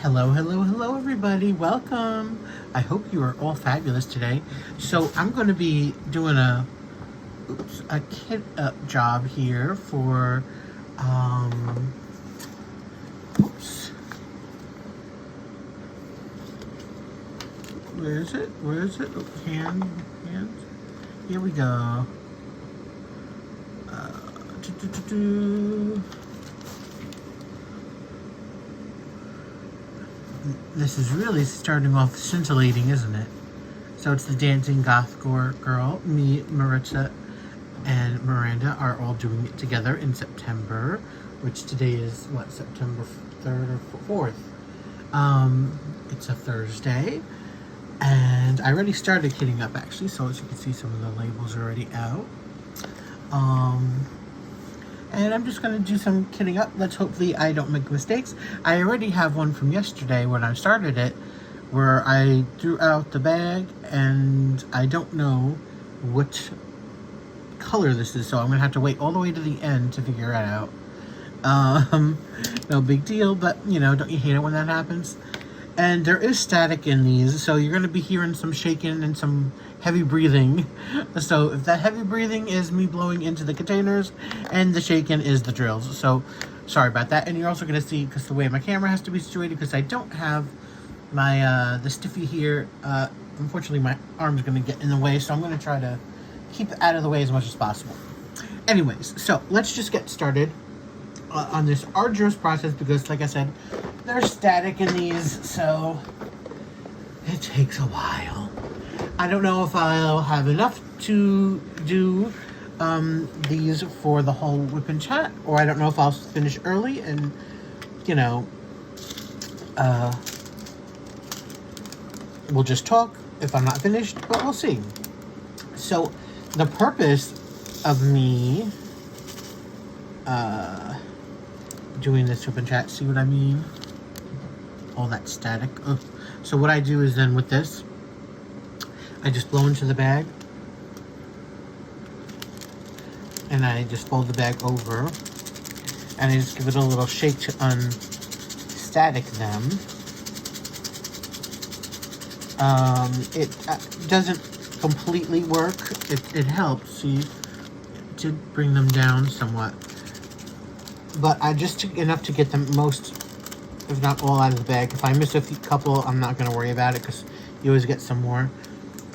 Hello, hello, hello everybody. Welcome. I hope you are all fabulous today. So I'm going to be doing a kit up job here for oops. Where is it? Oh, hands. Here we go. This is really starting off scintillating, isn't it? So it's the Dancing Goth Girl. Me, Maritza, and Miranda are all doing it together in September, which today is, what, September 3rd or 4th? It's a Thursday. And I already started kitting up, actually, so as you can see, some of the labels are already out. And I'm just going to do some kitting up. Let's hopefully I don't make mistakes. I already have one from yesterday when I started it, where I threw out the bag, and I don't know what color this is, so I'm going to have to wait all the way to the end to figure it out. No big deal, but, you know, don't you hate it when that happens? And there is static in these, so you're going to be hearing some shaking and some heavy breathing. So if that heavy breathing is me blowing into the containers, and the shaking is the drills. So sorry about that. And you're also going to see, because the way my camera has to be situated, because I don't have my the stiffy here. Unfortunately, my arm's going to get in the way, so I'm going to try to keep it out of the way as much as possible. Anyways, so let's just get started on this arduous process, because like I said, there's static in these, so it takes a while. I don't know if I'll have enough to do these for the whole whip and chat, or I don't know if I'll finish early and, you know, we'll just talk if I'm not finished, but we'll see. So the purpose of me doing this whip and chat, see what I mean? All that static. Ugh. So what I do is then with this, I just blow into the bag, and I just fold the bag over, and I just give it a little shake to unstatic them. It doesn't completely work. It helps, see, to bring them down somewhat. But I just took enough to get them most, if not all, out of the bag. If I miss a couple, I'm not going to worry about it, because you always get some more.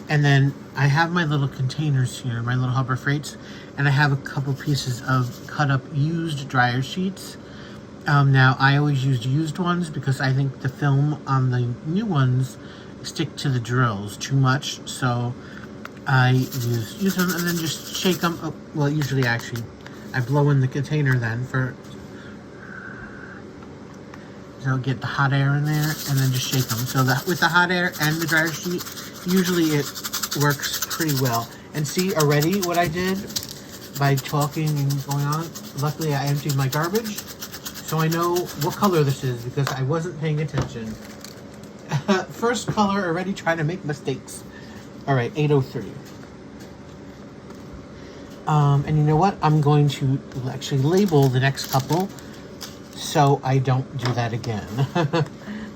And then I have my little containers here, my little Harbor Freights, and I have a couple pieces of cut up used dryer sheets. Now, I always used used ones because I think the film on the new ones stick to the drills too much. So I use them and then just shake them up. Well, usually actually I blow in the container then so get the hot air in there, and then just shake them. So that with the hot air and the dryer sheet, usually it works pretty well. And see already what I did by talking and going on? Luckily I emptied my garbage, so I know what color this is because I wasn't paying attention. First color already trying to make mistakes. Alright, 803. And you know what? I'm going to actually label the next couple, so I don't do that again.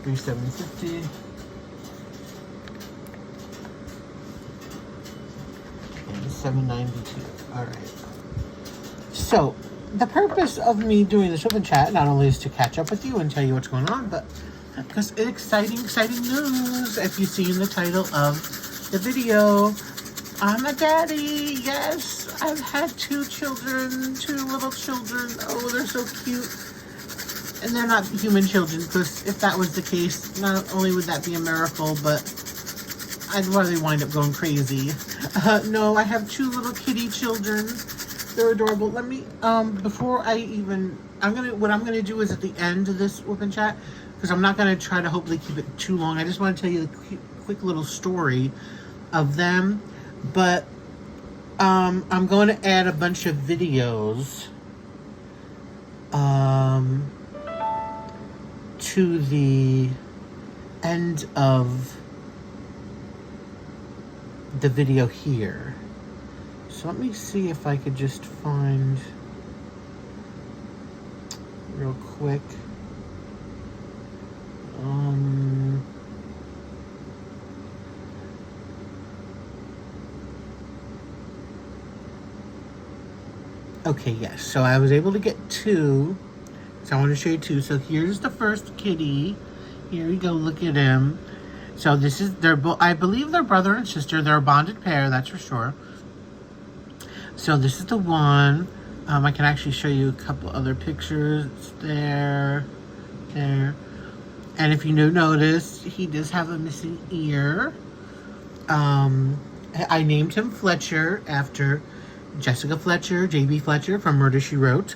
3750. And 792. Alright. So, the purpose of me doing this whip and chat not only is to catch up with you and tell you what's going on, but because exciting news, if you've seen the title of the video. I'm a daddy, yes. I've had two little children. Oh, they're so cute. And they're not human children, because if that was the case, not only would that be a miracle, but I'd rather wind up going crazy. No, I have two little kitty children. They're adorable. Let me, before I even, what I'm gonna do is at the end of this whip and chat, because I'm not gonna try to hopefully keep it too long. I just want to tell you the quick little story of them. But I'm going to add a bunch of videos to the end of the video here. So let me see if I could just find real quick. Okay, yes. So I was able to get 2. So I want to show you 2. So here's the first kitty. Here we go. Look at him. So this is I believe they're brother and sister. They're a bonded pair, that's for sure. So this is the one. I can actually show you a couple other pictures. There. And if you notice, he does have a missing ear. I named him Fletcher after Jessica Fletcher, J.B. Fletcher from Murder, She Wrote.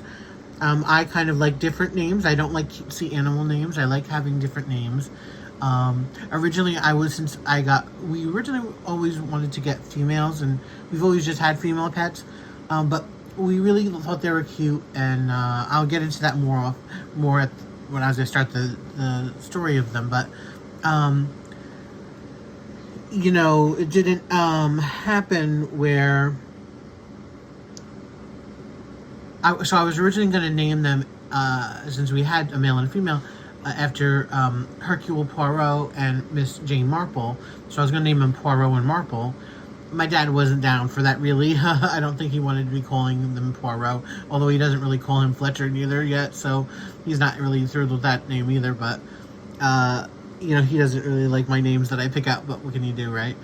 I kind of like different names. I don't like cutesy animal names. I like having different names. Originally, we originally always wanted to get females, and we've always just had female pets. But we really thought they were cute, and I'll get into that more as I start the story of them. But you know, it didn't happen where. So I was originally going to name them, since we had a male and a female, after Hercule Poirot and Miss Jane Marple. So I was going to name them Poirot and Marple. My dad wasn't down for that, really. I don't think he wanted to be calling them Poirot, although he doesn't really call him Fletcher neither yet, so he's not really thrilled with that name either. But, you know, he doesn't really like my names that I pick out, but what can you do, right?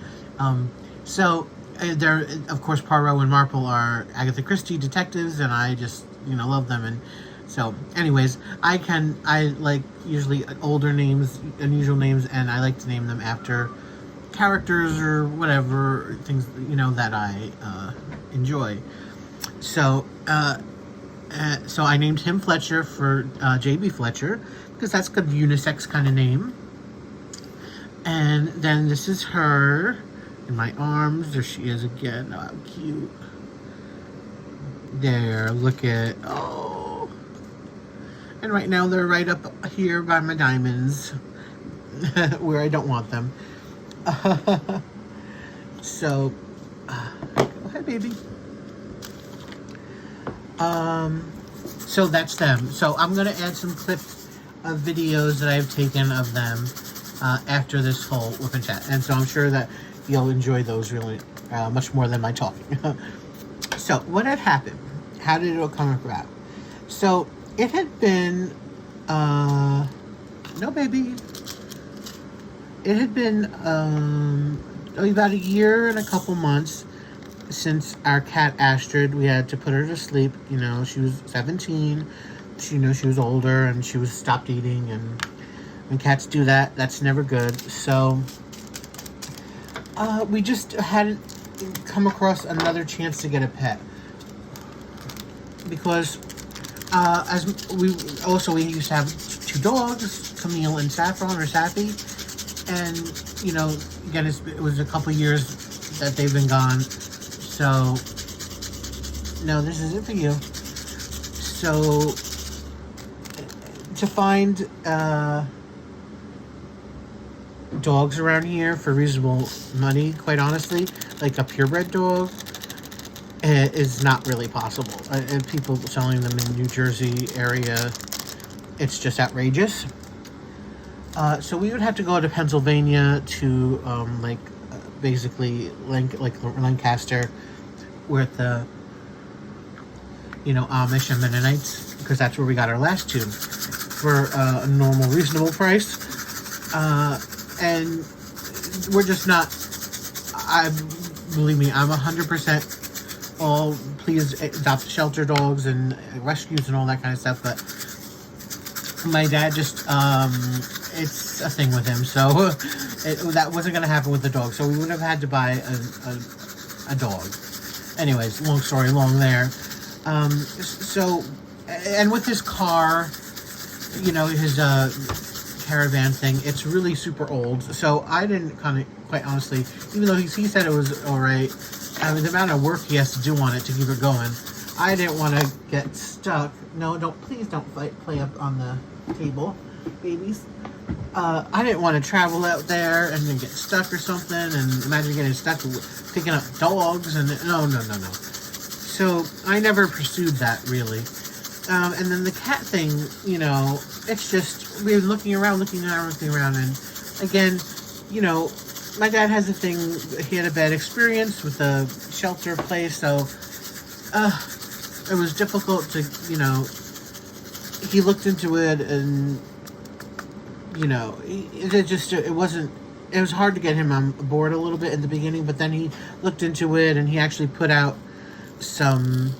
So they're, of course, Poirot and Marple are Agatha Christie detectives, and I just, you know, love them. And so, anyways, I like usually older names, unusual names, and I like to name them after characters or whatever things, you know, that I enjoy. So, so I named him Fletcher for J.B. Fletcher, because that's a good unisex kind of name. And then this is her in my arms. There she is again. Oh, how cute. There, look at, oh. And right now they're right up here by my diamonds, where I don't want them. So, go ahead, baby. So that's them. So I'm going to add some clips of videos that I've taken of them after this whole whip and chat. And so I'm sure that you'll enjoy those really much more than my talking. So what had happened? How did it all come about? So it had been, no baby. It had been about a year and a couple months since our cat Astrid, we had to put her to sleep. You know, she was 17. She, you know, she was older and she was stopped eating, and when cats do that, that's never good. So we just hadn't come across another chance to get a pet, because as we used to have 2 dogs, Camille and Saffron, or Sappy, and you know, again, it was a couple years that they've been gone. So no, this isn't for you. So to find dogs around here for reasonable money, quite honestly, like a purebred dog, is not really possible. And people selling them in New Jersey area, it's just outrageous. So we would have to go to Pennsylvania to basically Lancaster, where the, you know, Amish and Mennonites, because that's where we got our last 2 for a normal, reasonable price. And we're just not, believe me, I'm 100% all please adopt shelter dogs and rescues and all that kind of stuff, but my dad just, it's a thing with him, so that wasn't going to happen with the dog, so we would have had to buy a dog. Anyways, long story long there. So, and with his car, you know, his caravan thing, it's really super old, so I didn't quite honestly, even though he said it was alright, I mean, the amount of work he has to do on it to keep it going, I didn't want to get stuck. No, please don't play up on the table, babies. I didn't want to travel out there and then get stuck or something, and imagine getting stuck picking up dogs, and no. So I never pursued that, really. And then the cat thing, you know, it's just, we were looking around, and again, you know, my dad has a thing, he had a bad experience with the shelter place, so it was difficult to, you know, he looked into it and, you know, it was hard to get him on board a little bit in the beginning, but then he looked into it and he actually put out some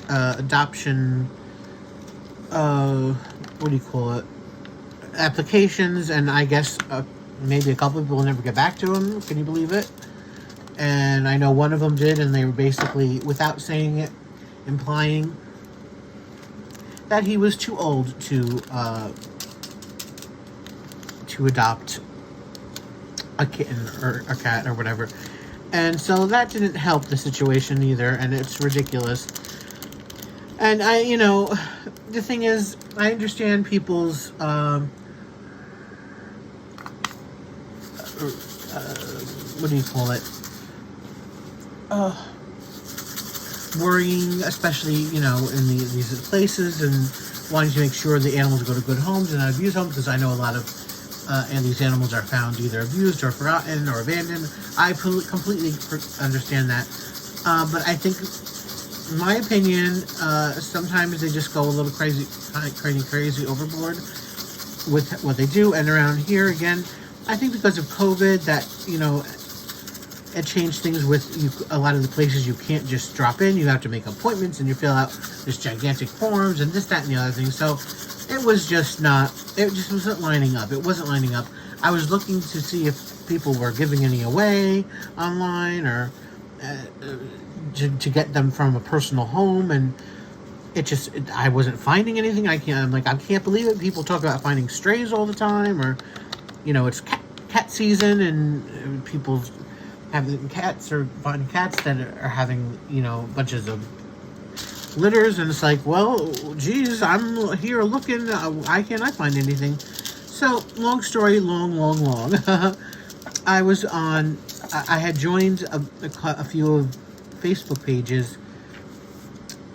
adoption, what do you call it, applications, and I guess maybe a couple of people will never get back to him. Can you believe it? And I know one of them did, and they were basically, without saying it, implying that he was too old to adopt a kitten or a cat or whatever. And so that didn't help the situation either, and it's ridiculous. And you know, the thing is, I understand people's, what do you call it? Worrying, especially, you know, in these places, and wanting to make sure the animals go to good homes and not abused homes, because I know a lot of and these animals are found either abused or forgotten or abandoned. I completely understand that. But I think, in my opinion, sometimes they just go a little crazy overboard with what they do. And around here, again, I think because of COVID, that, you know, it changed things with a lot of the places you can't just drop in. You have to make appointments and you fill out this gigantic forms and this, that, and the other thing. So it just wasn't lining up. It wasn't lining up. I was looking to see if people were giving any away online or to get them from a personal home, and I wasn't finding anything. I can't believe it. People talk about finding strays all the time, or, you know, it's cat season and people having cats or finding cats that are having, you know, bunches of litters, and it's like, well, geez, I'm here looking, I cannot find anything. So, long story, long. I had joined a few of Facebook pages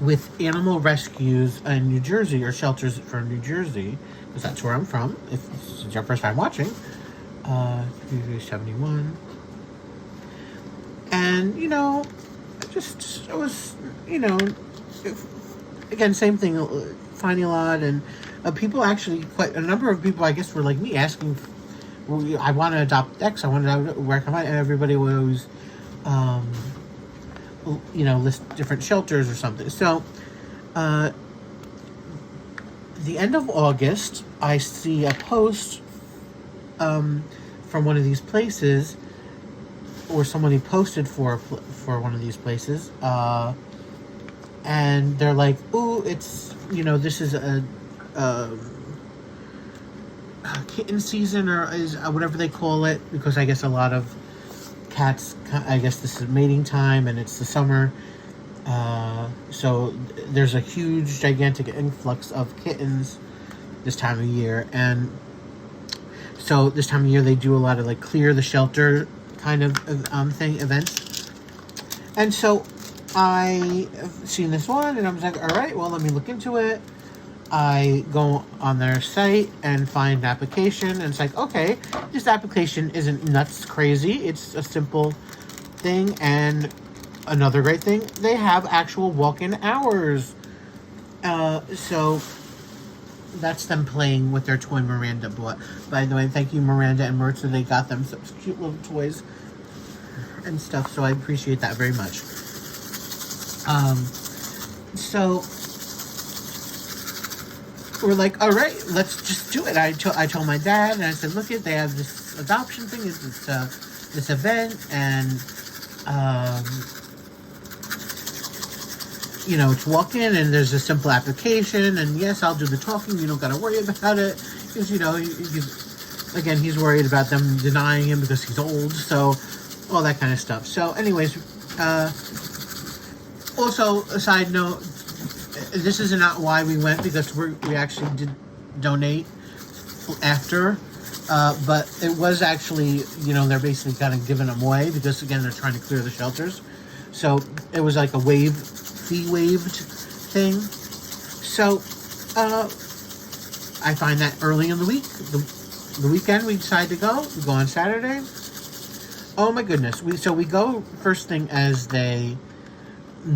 with animal rescues in New Jersey, or shelters for New Jersey, because that's where I'm from, if this is your first time watching. 71. And, you know, it was, you know, again, same thing, finding a lot, and people actually, quite a number of people, I guess, were like me, asking, well, I want to adopt X, I want to where can I find it? And everybody was, you know, list different shelters or something. So, the end of August, I see a post from one of these places, or somebody posted for one of these places, and they're like, "Ooh, it's, you know, this is a kitten season, or is whatever they call it, because I guess a lot of cats, I guess this is mating time and it's the summer, so there's a huge, gigantic influx of kittens this time of year, and so this time of year they do a lot of like clear the shelter kind of events. And so I have seen this one, and I was like, all right, well, let me look into it. I go on their site and find an application, and it's like, okay, this application isn't nuts crazy. It's a simple thing, and another great thing, they have actual walk-in hours. So that's them playing with their toy Miranda bought. By the way, thank you, Miranda and Maritza. They got them such cute little toys and stuff, so I appreciate that very much. So we're like, all right, let's just do it. I told my dad, and I said, look, they have this adoption thing, this event, and you know, it's walk-in, and there's a simple application, and yes, I'll do the talking. You don't got to worry about it, because, you know, he's worried about them denying him because he's old, so all that kind of stuff. So, anyways, also, a side note, this is not why we went, because we actually did donate after, but it was actually, you know, they're basically kind of giving them away, because, again, they're trying to clear the shelters. So, it was like a fee waived thing. So, I find that early in the week, the weekend, we decide to go. We go on Saturday. Oh my goodness. We go first thing as they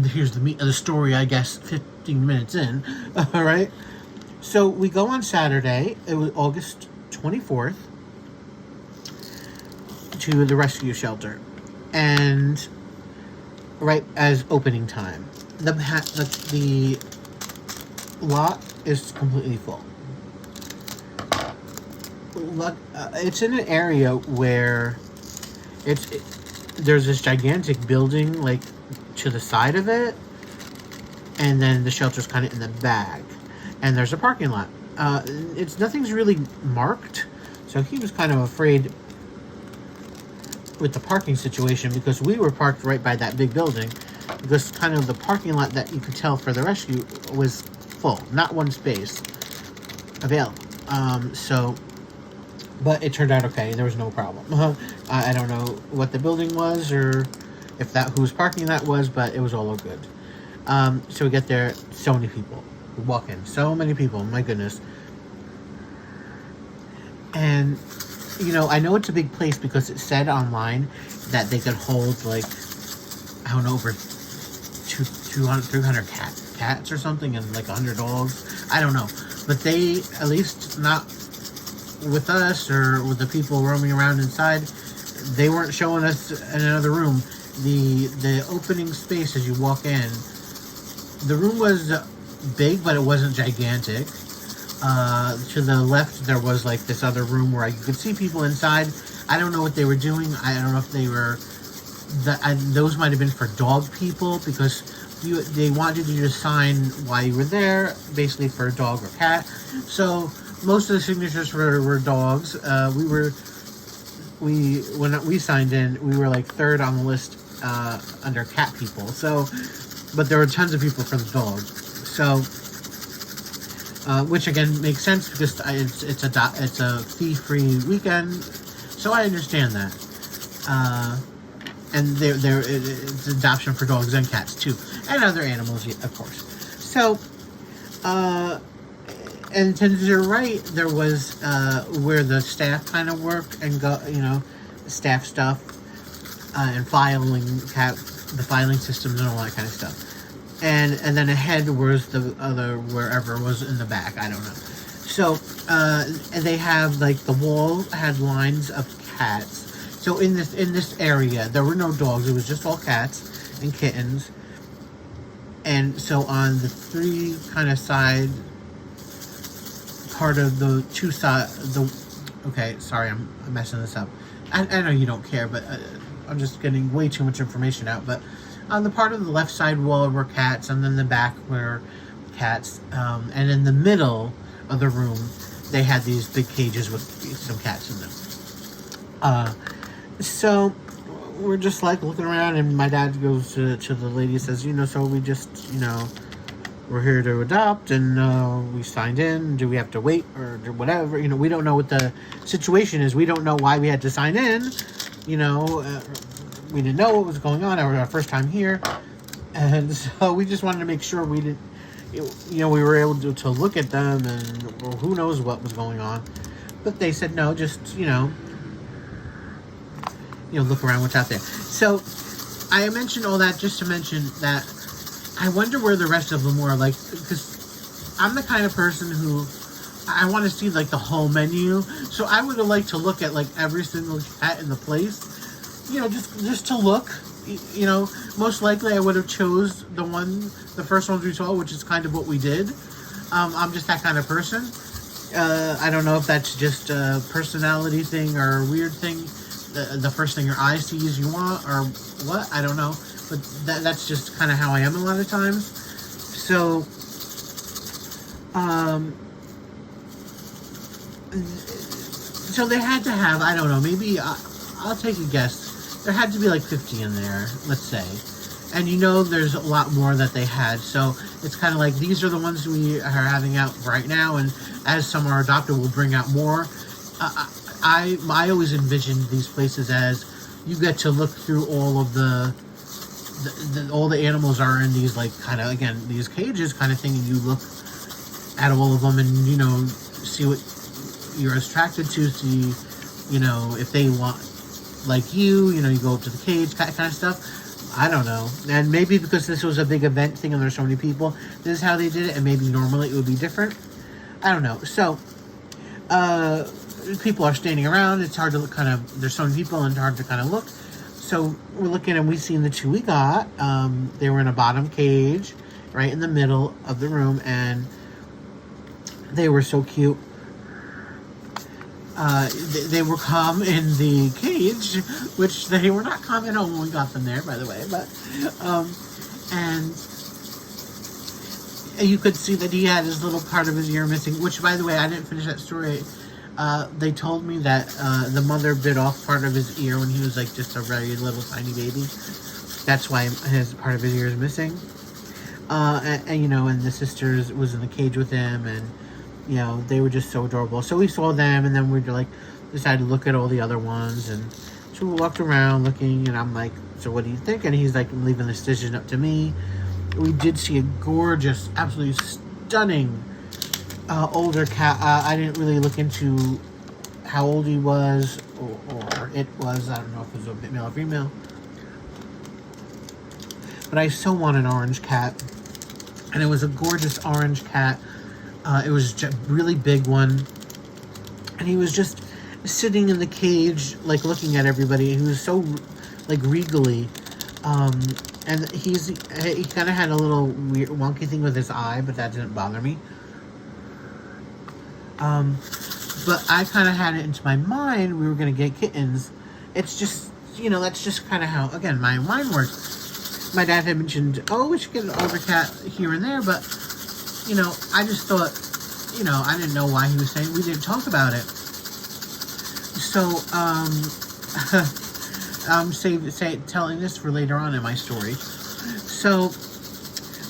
here's the meat of the story, I guess, 15 minutes in. All right. So we go on Saturday. It was August 24th to the rescue shelter, and right as opening time, the lot is completely full. It's in an area where there's this gigantic building like to the side of it, and then the shelter's kind of in the back, and there's a parking lot. Nothing's really marked, so he was kind of afraid with the parking situation, because we were parked right by that big building, because kind of the parking lot that you could tell for the rescue was full, not one space available. But it turned out okay. There was no problem. I don't know what the building was or if whose parking that was, but it was all good. So we get there, so many people. We walk in, so many people, my goodness. And, you know, I know it's a big place because it said online that they could hold, like, I don't know, over 200, 300 cats or something, and like 100 dogs. I don't know. But they, at least not with us or with the people roaming around inside, they weren't showing us in another room. The opening space as you walk in, the room was big, but it wasn't gigantic. To the left, there was like this other room where you could see people inside. I don't know what they were doing. I don't know if they were... those might have been for dog people, because they wanted you to sign while you were there, basically for a dog or cat. So most of the signatures were dogs. When we signed in, we were like third on the list under cat people. So, but there were tons of people for the dog. So, which again makes sense because it's a fee-free weekend. So I understand that. And it's adoption for dogs and cats too, and other animals, of course. So, and to the right, there was where the staff kind of work and go, you know, staff stuff and filing, the filing systems and all that kind of stuff. And then ahead was the other, wherever was in the back, I don't know. So, and they have like the wall had lines of cats. So in this area, there were no dogs. It was just all cats and kittens. And so on the three kind of side part of the two side, okay, sorry, I'm messing this up. I know you don't care, but I'm just getting way too much information out. But on the part of the left side wall were cats, and then the back were cats. And in the middle of the room, they had these big cages with some cats in them. So we're just like looking around, and my dad goes to the lady and says, you know, so we just, you know, we're here to adopt, and we signed in. Do we have to wait or whatever? You know, we don't know what the situation is. We don't know why we had to sign in. You know, we didn't know what was going on. It was our first time here. And so we just wanted to make sure we didn't, you know, we were able to look at them, and well, who knows what was going on. But they said, no, just, you know, look around what's out there. So I mentioned all that just to mention that I wonder where the rest of them were, like, because I'm the kind of person who I want to see like the whole menu. So I would have liked to look at like every single cat in the place, you know, just to look. You know, most likely I would have chose the first ones we saw, which is kind of what we did. I'm just that kind of person. I don't know if that's just a personality thing or a weird thing. The first thing your eye sees you want, or what, I don't know, but that's just kind of how I am a lot of times. So so they had to have, I don't know, maybe I'll take a guess, there had to be like 50 in there, let's say, and you know there's a lot more that they had. So it's kind of like, these are the ones we are having out right now, and as some are adopted, we'll bring out more. I always envisioned these places as you get to look through all of all the animals are in these, like, kind of, again, these cages kind of thing, and you look at all of them and, you know, see what you're attracted to, see, you know, if they want, like you know, you go up to the cage, that kind of stuff. I don't know. And maybe because this was a big event thing and there's so many people, this is how they did it. And maybe normally it would be different. I don't know. So, people are standing around. It's hard to look, there's so many people and it's hard to kind of look. So we're looking and we've seen the two we got. They were in a bottom cage right in the middle of the room, and they were so cute. They were calm in the cage, which they were not calm at home when we got them there, by the way. But and you could see that he had his little part of his ear missing, which, by the way, I didn't finish that story. They told me that the mother bit off part of his ear when he was like just a very little tiny baby. That's why his part of his ear is missing. And you know, and the sisters was in the cage with him, and you know, they were just so adorable. So we saw them, and then we like decided to look at all the other ones, and so we walked around looking, and I'm like, so what do you think? And he's like leaving the decision up to me. We did see a gorgeous, absolutely stunning older cat. I didn't really look into how old he was, or it was. I don't know if it was a male or female. But I so want an orange cat. And it was a gorgeous orange cat. It was a really big one. And he was just sitting in the cage, like looking at everybody. He was so, like, regally. And he kind of had a little weird, wonky thing with his eye, but that didn't bother me. But I kind of had it into my mind we were going to get kittens. It's just, you know, that's just kind of how, again, my mind works. My dad had mentioned, oh, we should get an older cat here and there, but, you know, I just thought, you know, I didn't know why he was saying, we didn't talk about it. So, I'm telling this for later on in my story. So,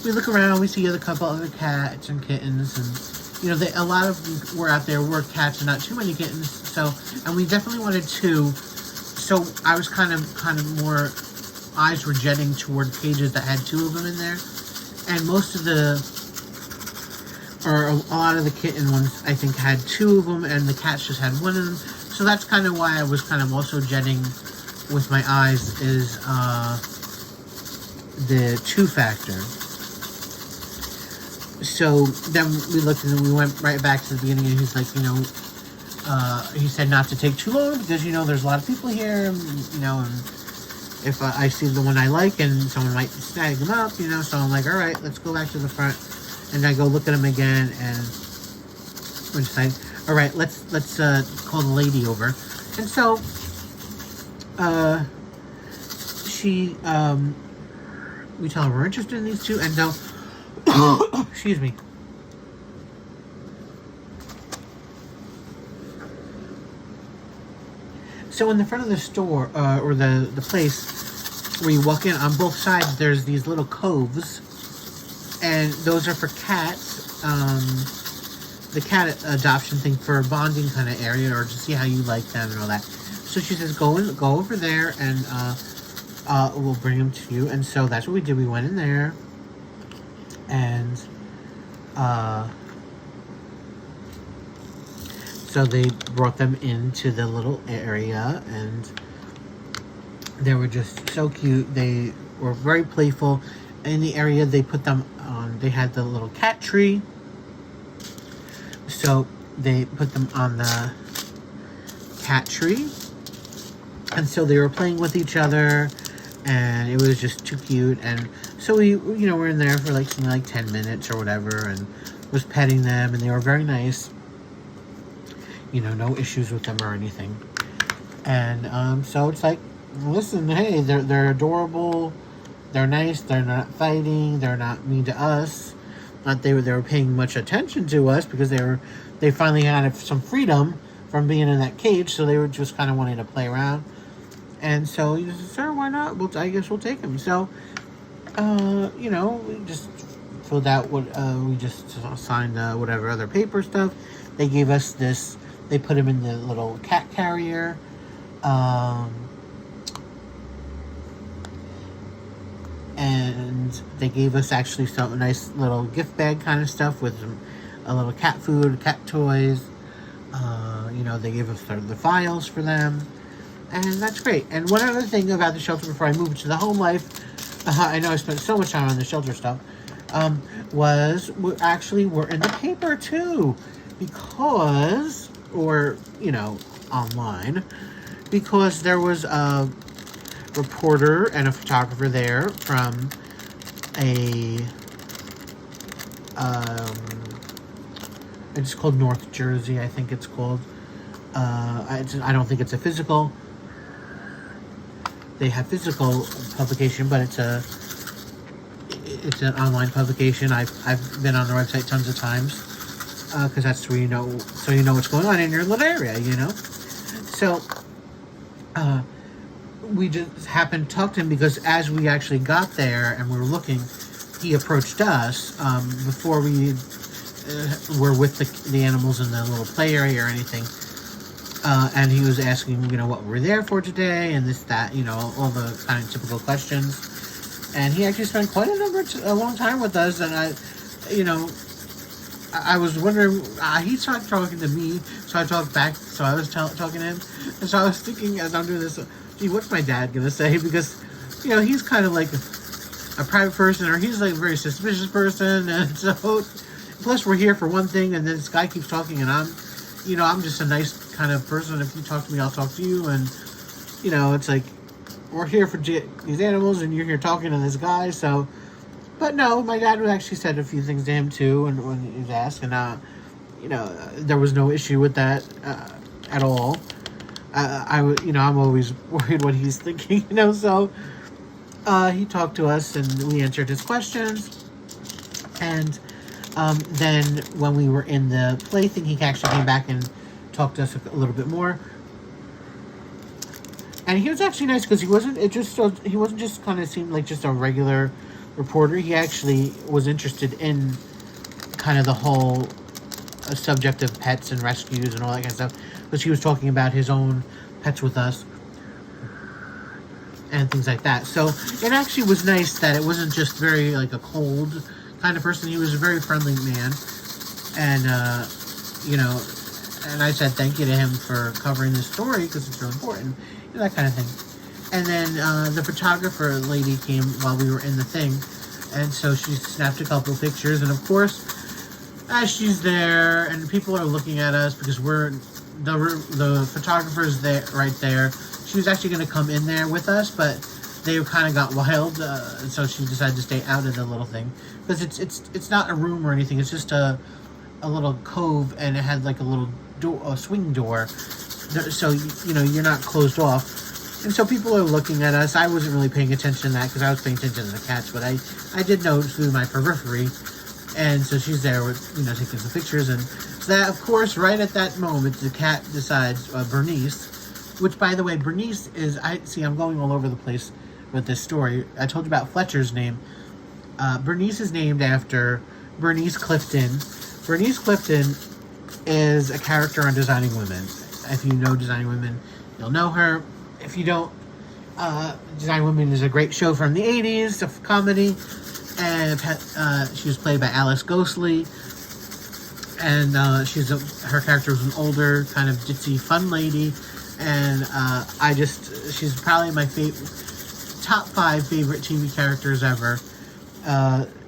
we look around, we see a couple other cats and kittens, and you know, a lot of them were out there were cats and not too many kittens. So, and we definitely wanted two. So I was kind of more, eyes were jetting toward cages that had two of them in there. And most of a lot of the kitten ones, I think, had two of them, and the cats just had one of them. So that's kind of why I was kind of also jetting with my eyes, is the two factor. So then we looked and we went right back to the beginning, and he's like, you know, he said not to take too long because, you know, there's a lot of people here, and, you know, and if I see the one I like and someone might snag them up, you know, so I'm like, all right, let's go back to the front. And I go look at him again, and we decide, all right, let's call the lady over. And so we tell her we're interested in these two, and so excuse me. So in the front of the store, or the place where you walk in, on both sides there's these little coves, and those are for cats. The cat adoption thing, for a bonding kind of area, or to see how you like them and all that. So she says, go over there, and we'll bring them to you. And so that's what we did. We went in there, and so they brought them into the little area, and they were just so cute. They were very playful. In the area, they put them on, they had the little cat tree, so they put them on the cat tree, and so they were playing with each other, and it was just too cute. And so we, you know, we're in there for like something like 10 minutes or whatever, and was petting them, and they were very nice. You know, no issues with them or anything. And so it's like, listen, hey, they're adorable, they're nice, they're not fighting, they're not mean to us. Not they were paying much attention to us because they finally had some freedom from being in that cage, so they were just kind of wanting to play around. And so he said, sure, why not? I guess we'll take him. So, you know, we just filled out what, we just signed whatever other paper stuff. They gave us this, they put him in the little cat carrier. And they gave us actually some nice little gift bag kind of stuff with a little cat food, cat toys. You know, they gave us the files for them. And that's great. And one other thing about the shelter before I moved to the home life, I know I spent so much time on the shelter stuff, we're in the paper too, because, or, you know, online, because there was a reporter and a photographer there from it's called North Jersey, I think it's called. I don't think it's a physical. They have physical publication, but it's an online publication. I've been on their website tons of times, because that's where so you know what's going on in your little area, you know. So we just happened to talk to him because as we actually got there and we were looking, he approached us before we were with the animals in the little play area or anything. And he was asking, you know, what we're there for today and this, that, you know, all the kind of typical questions. And he actually spent quite a long time with us. And I was wondering, he started talking to me, so I talked back, so I was talking to him. And so I was thinking as I'm doing this, gee, what's my dad going to say? Because, you know, he's kind of like a private person, or he's like a very suspicious person. And so, plus we're here for one thing, and then this guy keeps talking, and I'm just a nice kind of person. If you talk to me, I'll talk to you. And, you know, it's like, we're here for these animals, and you're here talking to this guy, so. But no, my dad actually said a few things to him, too, and when he was asked, and, you know, there was no issue with that at all. I'm always worried what he's thinking, you know, so he talked to us, and we answered his questions, and then when we were in the play thing, he actually came back and talked to us a little bit more. And he was actually nice because he wasn't just kind of seemed like just a regular reporter. He actually was interested in kind of the whole subject of pets and rescues and all that kind of stuff, because he was talking about his own pets with us and things like that. So it actually was nice that it wasn't just very like a cold kind of person. He was a very friendly man, and you know, and I said thank you to him for covering this story because it's really important, you know, that kind of thing. And then the photographer lady came while we were in the thing, and so she snapped a couple of pictures. And of course, as she's there and people are looking at us because we're the photographer's there right there. She was actually going to come in there with us, but they kind of got wild, so she decided to stay out of the little thing because it's not a room or anything. It's just a little cove, and it had like a little door, a swing door, so you know you're not closed off. And so people are looking at us. I wasn't really paying attention to that because I was paying attention to the cats, but I did notice through my periphery. And so she's there with, you know, taking some pictures. And so that, of course, right at that moment, the cat decides, Bernice, which, by the way, Bernice is, I'm going all over the place with this story. I told you about Fletcher's name. Bernice is named after Bernice Clifton. Bernice Clifton is a character on Designing Women. If you know Designing Women, you'll know her. If you don't, Designing Women is a great show from the 80s, a comedy, and she was played by Alice Ghostly, and her character was an older, kind of ditzy, fun lady, and she's probably my top 5 favorite TV characters ever,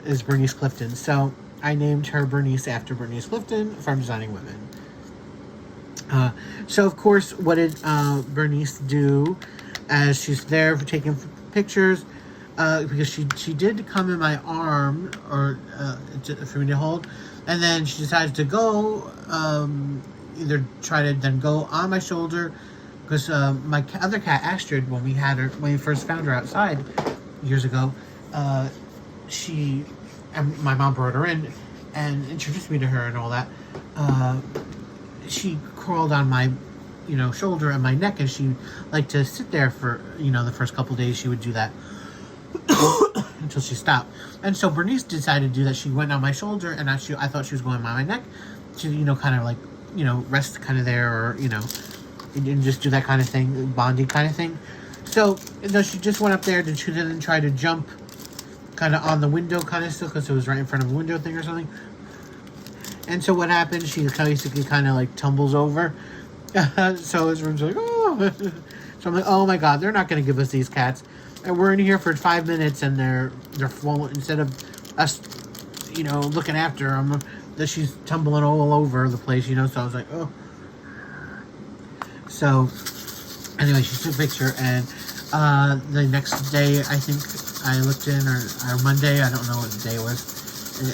is Bernice Clifton. So I named her Bernice after Bernice Clifton from Designing Women. So, of course, what did Bernice do as she's there for taking pictures? Because she did come in my arm for me to hold, and then she decided to go either try to then go on my shoulder, because my other cat Astrid, when we first found her outside years ago, my mom brought her in and introduced me to her and all that. She crawled on my, you know, shoulder and my neck, and she liked to sit there for, you know, the first couple days she would do that until she stopped. And so Bernice decided to do that. She went on my shoulder, and I thought she was going on my neck to, you know, kind of like, you know, rest kind of there, or, you know, and just do that kind of thing, bonding kind of thing. So, you know, she just went up there and she didn't try to jump kind of on the window kind of still, because it was right in front of a window thing or something. And so what happened, she basically kind of like tumbles over. So his room's like, oh. So I'm like, oh my God, they're not going to give us these cats. And we're in here for 5 minutes, and they're full. Instead of us, you know, looking after them, that she's tumbling all over the place, you know. So I was like, oh. So anyway, she took a picture, and the next day, I think I looked in, or Monday, I don't know what the day was.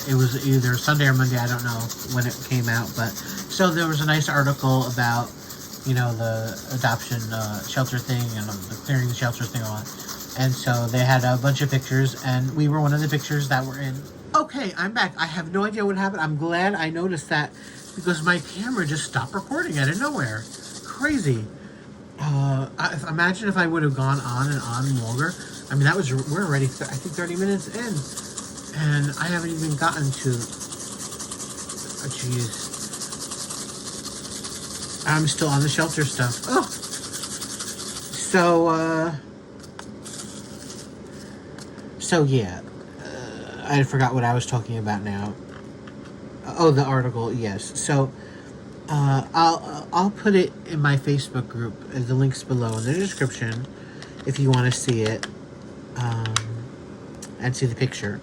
It was either Sunday or Monday, I don't know when it came out, but so there was a nice article about, you know, the adoption shelter thing and the clearing the shelter thing on. And so they had a bunch of pictures, and we were one of the pictures that were in. Okay, I'm back. I have no idea what happened. I'm glad I noticed that because my camera just stopped recording out of nowhere. Crazy. Imagine if I would have gone on and on longer. I mean, we're already, I think, 30 minutes in. And I haven't even gotten to, oh, jeez. I'm still on the shelter stuff. Oh. So yeah. I forgot what I was talking about now. Oh, the article, yes. So, I'll put it in my Facebook group, the links below in the description, if you want to see it, and see the picture.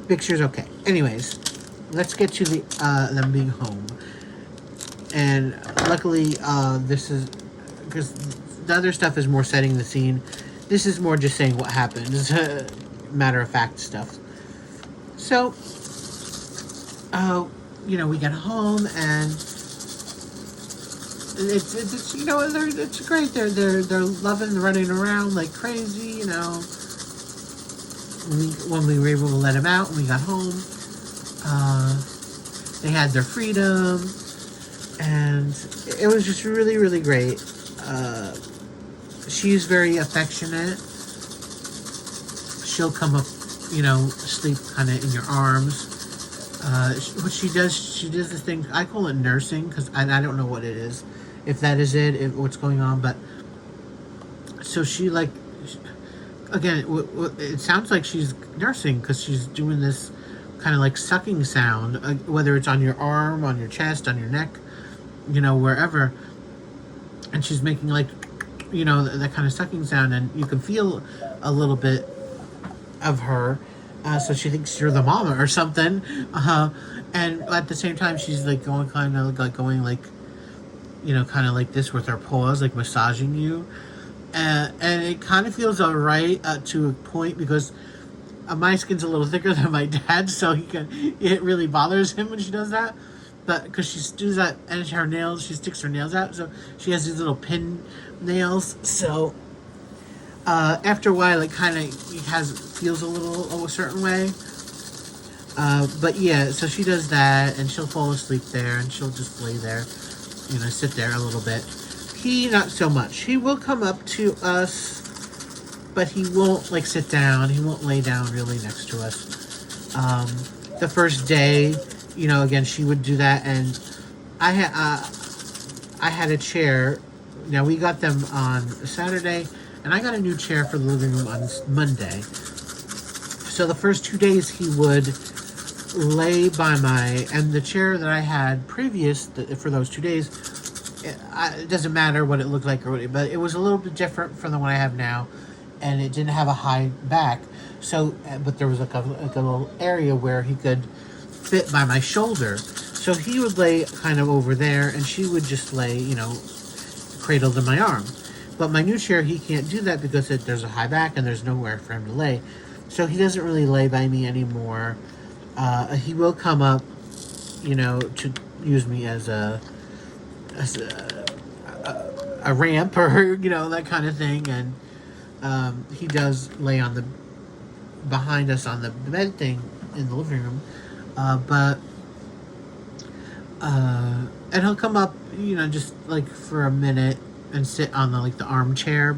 Picture's okay. Anyways, let's get to them being home. And luckily, this is, because the other stuff is more setting the scene. This is more just saying what happens, matter of fact stuff. So, you know, we get home, and it's you know, it's great. They're loving running around like crazy, you know. When we were able to let them out and we got home, they had their freedom, and it was just really, really great. She's very affectionate. She'll come up, you know, sleep kind of in your arms. What she does this thing, I call it nursing, because I don't know what it is, if that is what's going on, but so she, like, again, it sounds like she's nursing, because she's doing this kind of like sucking sound, whether it's on your arm, on your chest, on your neck, you know, wherever, and she's making, like, you know, that kind of sucking sound, and you can feel a little bit of her. So she thinks you're the mama or something, and at the same time she's like going kind of like, you know, kind of like this with her paws, like massaging you, and it kind of feels alright to a point, because my skin's a little thicker than my dad's, so it really bothers him when she does that, but because she does that, and her nails, she sticks her nails out, so she has these little pin nails, so after a while, it kind of feels a certain way. But yeah, so she does that, and she'll fall asleep there, and she'll just lay there, you know, sit there a little bit. He, not so much. He will come up to us, but he won't, like, sit down. He won't lay down really next to us. The first day, you know, again, she would do that, and I had a chair. Now, we got them on Saturday, and I got a new chair for the living room on Monday. So the first 2 days he would lay by and the chair that I had previous for those 2 days, it doesn't matter what it looked like, but it was a little bit different from the one I have now, and it didn't have a high back. So, but there was like a little area where he could fit by my shoulder. So he would lay kind of over there, and she would just lay, you know, cradled in my arm. But my new chair, he can't do that because there's a high back and there's nowhere for him to lay. So he doesn't really lay by me anymore. He will come up, you know, to use me as a ramp, or, you know, that kind of thing. And he does lay behind us on the bed thing in the living room. And he'll come up, you know, just like for a minute and sit on the armchair,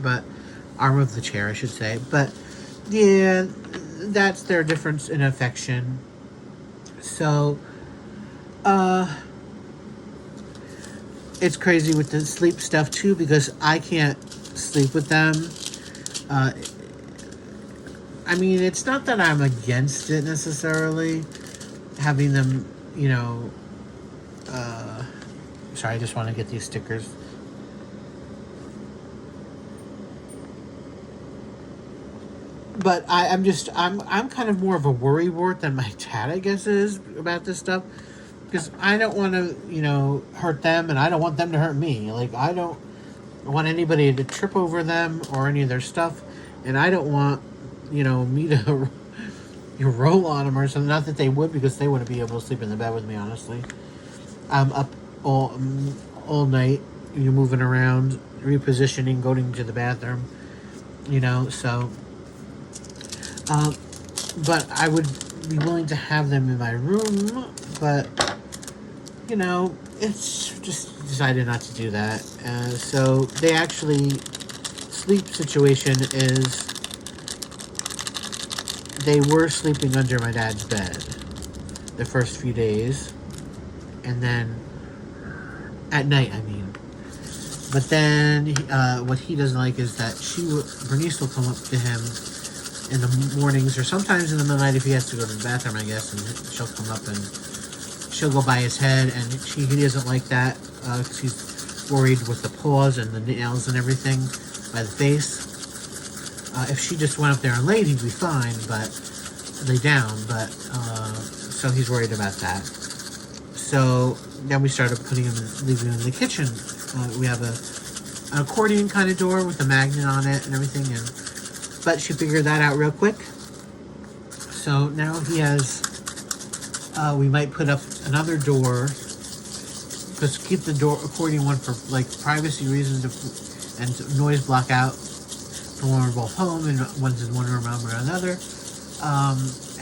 arm of the chair, I should say. But yeah, that's their difference in affection. So, it's crazy with the sleep stuff too, because I can't sleep with them. I mean, it's not that I'm against it necessarily, having them, you know, sorry, I just want to get these stickers. But I'm kind of more of a worrywart than my dad, I guess, is about this stuff. Because I don't want to, hurt them, and I don't want them to hurt me. Like, I don't want anybody to trip over them or any of their stuff. And I don't want, me to roll on them or something. Not that they would, because they wouldn't be able to sleep in the bed with me, honestly. I'm up all night, moving around, repositioning, going to the bathroom, so... but I would be willing to have them in my room, but, it's just decided not to do that. So they actually, sleep situation is, they were sleeping under my dad's bed the first few days, and then, at night, I mean. But then, what he doesn't like is that Bernice will come up to him in the mornings, or sometimes in the middle of the night if he has to go to the bathroom, I guess, and she'll come up and she'll go by his head, and he doesn't like that, because he's worried with the paws and the nails and everything by the face. If she just went up there and laid, he'd be fine, but lay down, but, so he's worried about that. So then we started leaving him in the kitchen. We have an accordion kind of door with a magnet on it and everything, but she figured that out real quick. So now he has, we might put up another door, because keep the accordion one for like privacy reasons and noise block out for when we're both home, and one's in one room and we're in another.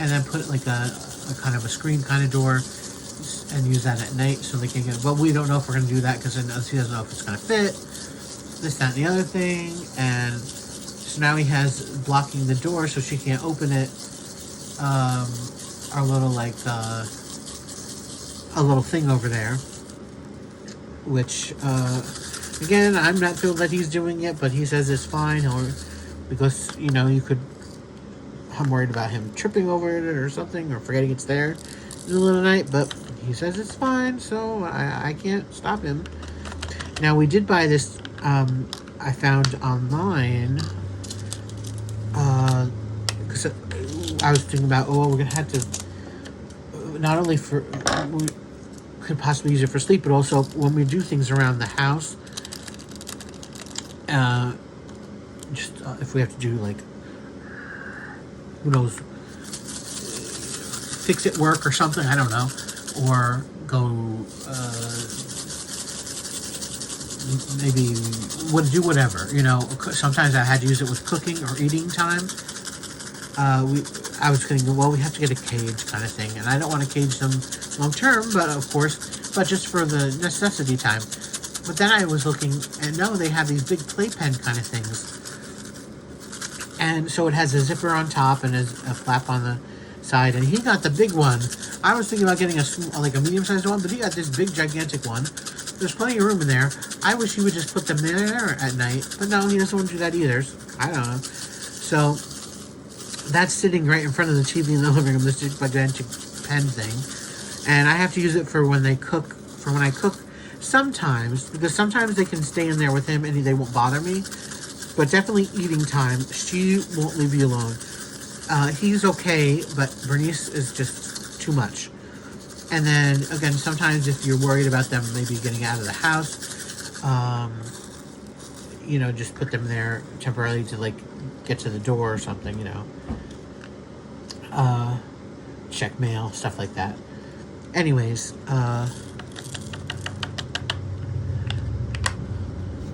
And then put like a kind of a screen kind of door and use that at night so they can get, but we don't know if we're going to do that because he doesn't know if it's going to fit, this, that, and the other thing. And so now he has blocking the door so she can't open it, our little like, a little thing over there, which, again, I'm not feeling that he's doing it, but he says it's fine, because, you could, I'm worried about him tripping over it or something, or forgetting it's there in the middle of the night, but he says it's fine, so I can't stop him. Now, we did buy this, I found online, because I was thinking about, we're going to have to, not only we could possibly use it for sleep, but also when we do things around the house, just if we have to do, like, who knows, fix it work or something, I don't know, or go, maybe do whatever, sometimes I had to use it with cooking or eating time. I was thinking, we have to get a cage kind of thing, and I don't want to cage them long term, but of course, just for the necessity time. But then I was looking, and no, they have these big playpen kind of things. And so it has a zipper on top and a flap on the side, and he got the big one. I was thinking about getting a medium-sized one, but he got this big, gigantic one. There's plenty of room in there. I wish he would just put them there at night, but no, he doesn't want to do that either. I don't know. So that's sitting right in front of the TV in the living room, this gigantic pen thing. And I have to use it for when I cook sometimes, because sometimes they can stay in there with him and they won't bother me. But definitely eating time, she won't leave you alone. He's okay, but Bernice is just too much. And then, again, sometimes if you're worried about them maybe getting out of the house, just put them there temporarily to, like, get to the door or something, check mail, stuff like that. Anyways,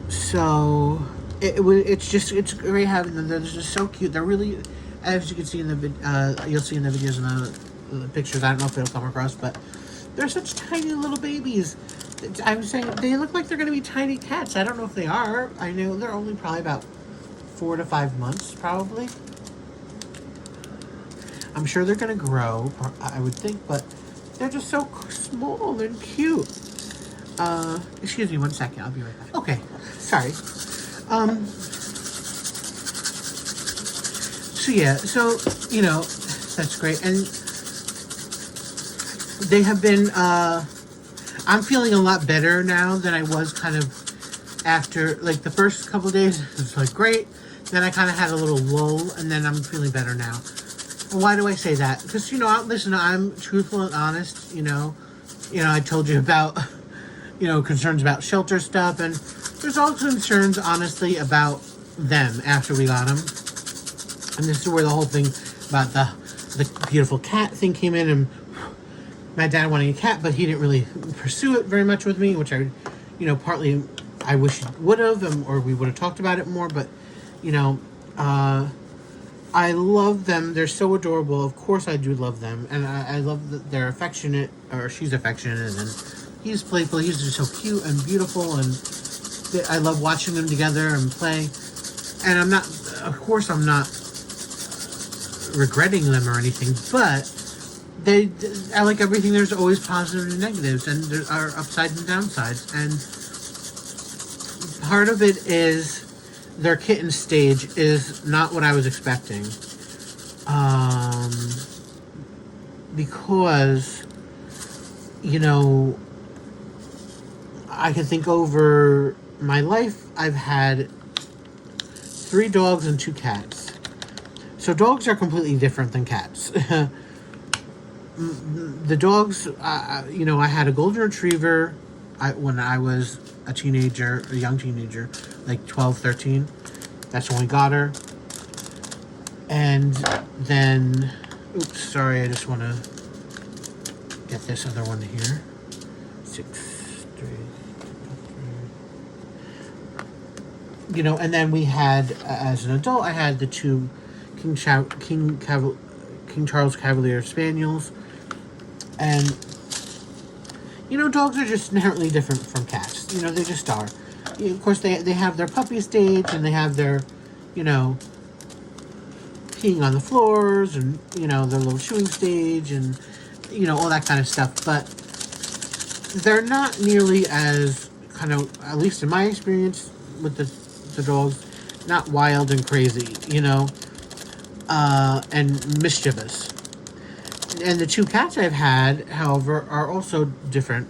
so it's great having them. They're just so cute. They're really, as you can see in the you'll see in the videos and the pictures. I don't know if it'll come across, but they're such tiny little babies. I was saying they look like they're going to be tiny cats. I don't know if they are. I know they're only probably about 4 to 5 months, probably. I'm sure they're going to grow, I would think, but they're just so small and cute. Excuse me one second. I'll be right back. Okay, sorry. So yeah, that's great. And they have been, I'm feeling a lot better now than I was kind of after, like, the first couple of days. It was like great. Then I kind of had a little lull, and then I'm feeling better now. Why do I say that? Because, listen, I'm truthful and honest, I told you about, concerns about shelter stuff, and there's also concerns, honestly, about them after we got them. And this is where the whole thing about the beautiful cat thing came in, and my dad wanted a cat, but he didn't really pursue it very much with me, which I, partly I wish he would have, or we would have talked about it more, but, I love them. They're so adorable. Of course I do love them. And I love that they're affectionate, or she's affectionate, and he's playful. He's just so cute and beautiful, and I love watching them together and play. And I'm not regretting them or anything, but I like everything. There's always positives and negatives, and there are upsides and downsides. And part of it is their kitten stage is not what I was expecting. Because, I can think over my life, I've had 3 dogs and 2 cats. So dogs are completely different than cats. The dogs, I had a golden retriever when I was a young teenager, like 12, 13. That's when we got her. And then, oops, sorry, I just want to get this other one here. 6, 3. And then we had, as an adult, I had the 2 King Charles Cavalier Spaniels. And, dogs are just inherently different from cats. They just are. Of course, they have their puppy stage, and they have their, peeing on the floors, and, their little chewing stage, and, all that kind of stuff. But they're not nearly as kind of, at least in my experience with the dogs, not wild and crazy, and mischievous. And the 2 cats I've had, however, are also different.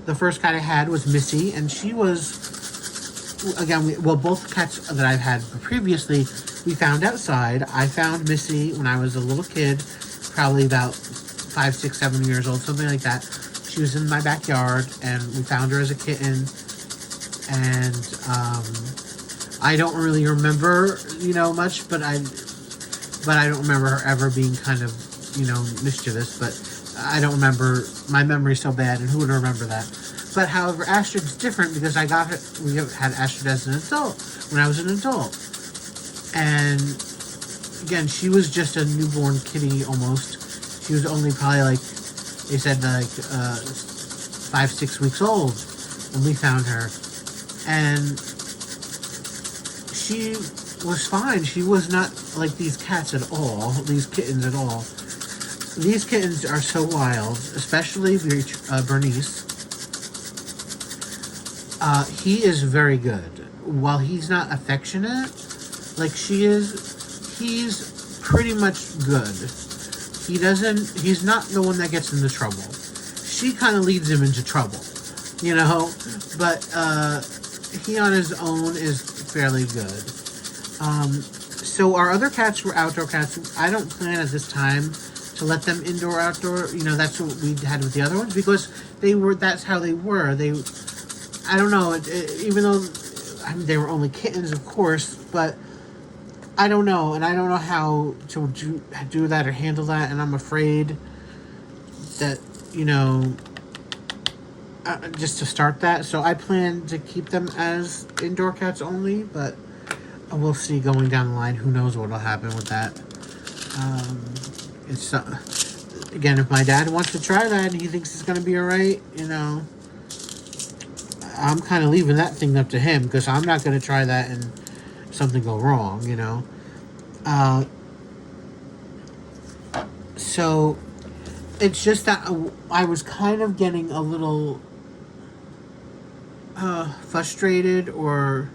The first cat I had was Missy, and she was, again, both cats that I've had previously, we found outside. I found Missy when I was a little kid, probably about 5, 6, 7 years old, something like that. She was in my backyard, and we found her as a kitten. And I don't really remember, much, but I don't remember her ever being kind of, mischievous. But I don't remember. My memory's so bad, and who would remember that? But however, Astrid's different because I got her. We had Astrid as an adult when I was an adult, and again, she was just a newborn kitty almost. She was only probably like they said 5, 6 weeks old when we found her, and she was fine. She was not like these cats at all, these kittens at all. These kittens are so wild, especially Bernice. He is very good. While he's not affectionate like she is, he's pretty much good. He's not the one that gets into trouble. She kind of leads him into trouble, but he on his own is fairly good. So our other cats were outdoor cats. I don't plan at this time to let them indoor outdoor. That's what we had with the other ones because that's how they were. I don't know, even though they were only kittens, of course, but I don't know, and I don't know how to do that or handle that, and I'm afraid that, just to start that. So I plan to keep them as indoor cats only, but we'll see going down the line. Who knows what will happen with that. It's again, if my dad wants to try that and he thinks it's going to be all right, I'm kind of leaving that thing up to him because I'm not going to try that and something go wrong, So it's just that I was kind of getting a little frustrated, or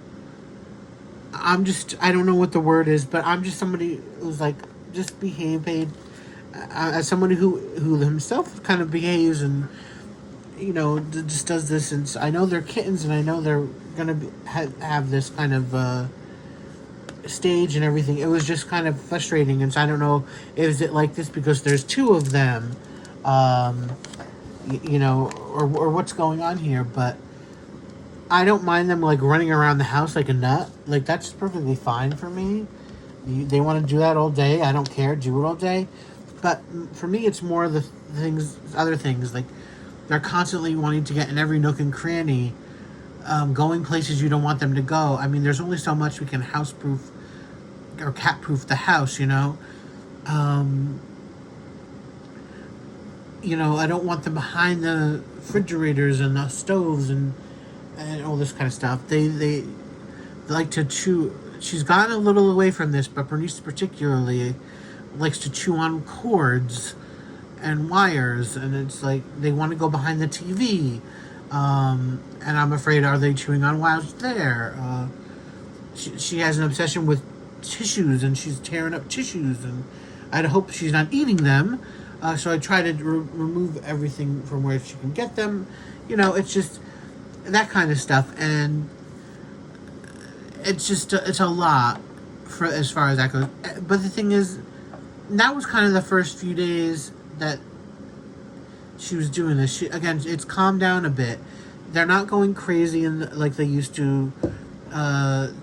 I don't know what the word is, but I'm just somebody who's like, just behave, as somebody who himself kind of behaves and, just does this. And I know they're kittens, and I know they're going to have this kind of stage and everything, it was just kind of frustrating. And so I don't know, is it like this because there's two of them, you know, or what's going on here, but I don't mind them like running around the house like a nut. Like, that's perfectly fine for me. They want to do that all day. I don't care. Do it all day. But for me, it's more the things, other things. Like, they're constantly wanting to get in every nook and cranny, going places you don't want them to go. I mean, there's only so much we can house-proof or cat-proof the house, you know. You know, I don't want them behind the refrigerators and the stoves and all this kind of stuff. They like to chew. She's gotten a little away from this, but Bernice particularly likes to chew on cords and wires, and it's like they want to go behind the TV. And I'm afraid, are they chewing on wires there? She has an obsession with tissues, and she's tearing up tissues, and I'd hope she's not eating them. So I try to remove everything from where she can get them. You know, it's just that kind of stuff, and it's just it's a lot for as far as that goes. But the thing is, that was kind of the first few days that she was doing this. Again, it's calmed down a bit. They're not going crazy like they used to.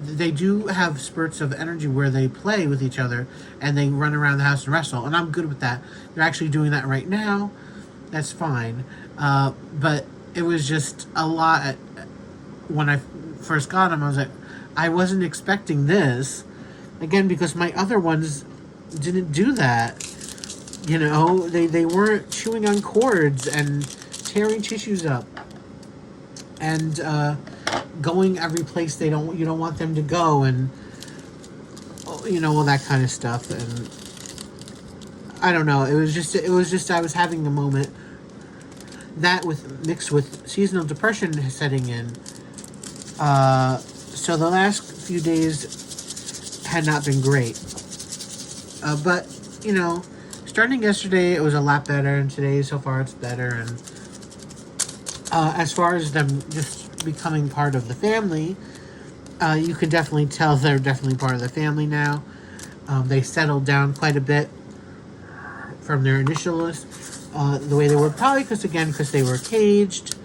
They do have spurts of energy where they play with each other and they run around the house and wrestle, and I'm good with that. They're actually doing that right now. That's fine. But it was just a lot when I first got them. I was like, I wasn't expecting this. Again, because my other ones didn't do that. You know, they weren't chewing on cords and tearing tissues up and going every place you don't want them to go, and you know, all that kind of stuff. And I don't know, it was just I was having a moment that mixed with seasonal depression setting in. So the last few days had not been great. But, you know, starting yesterday, it was a lot better, and today, so far, it's better. And as far as them just becoming part of the family, you can definitely tell they're definitely part of the family now. They settled down quite a bit from their initial list, the way they were, probably because they were caged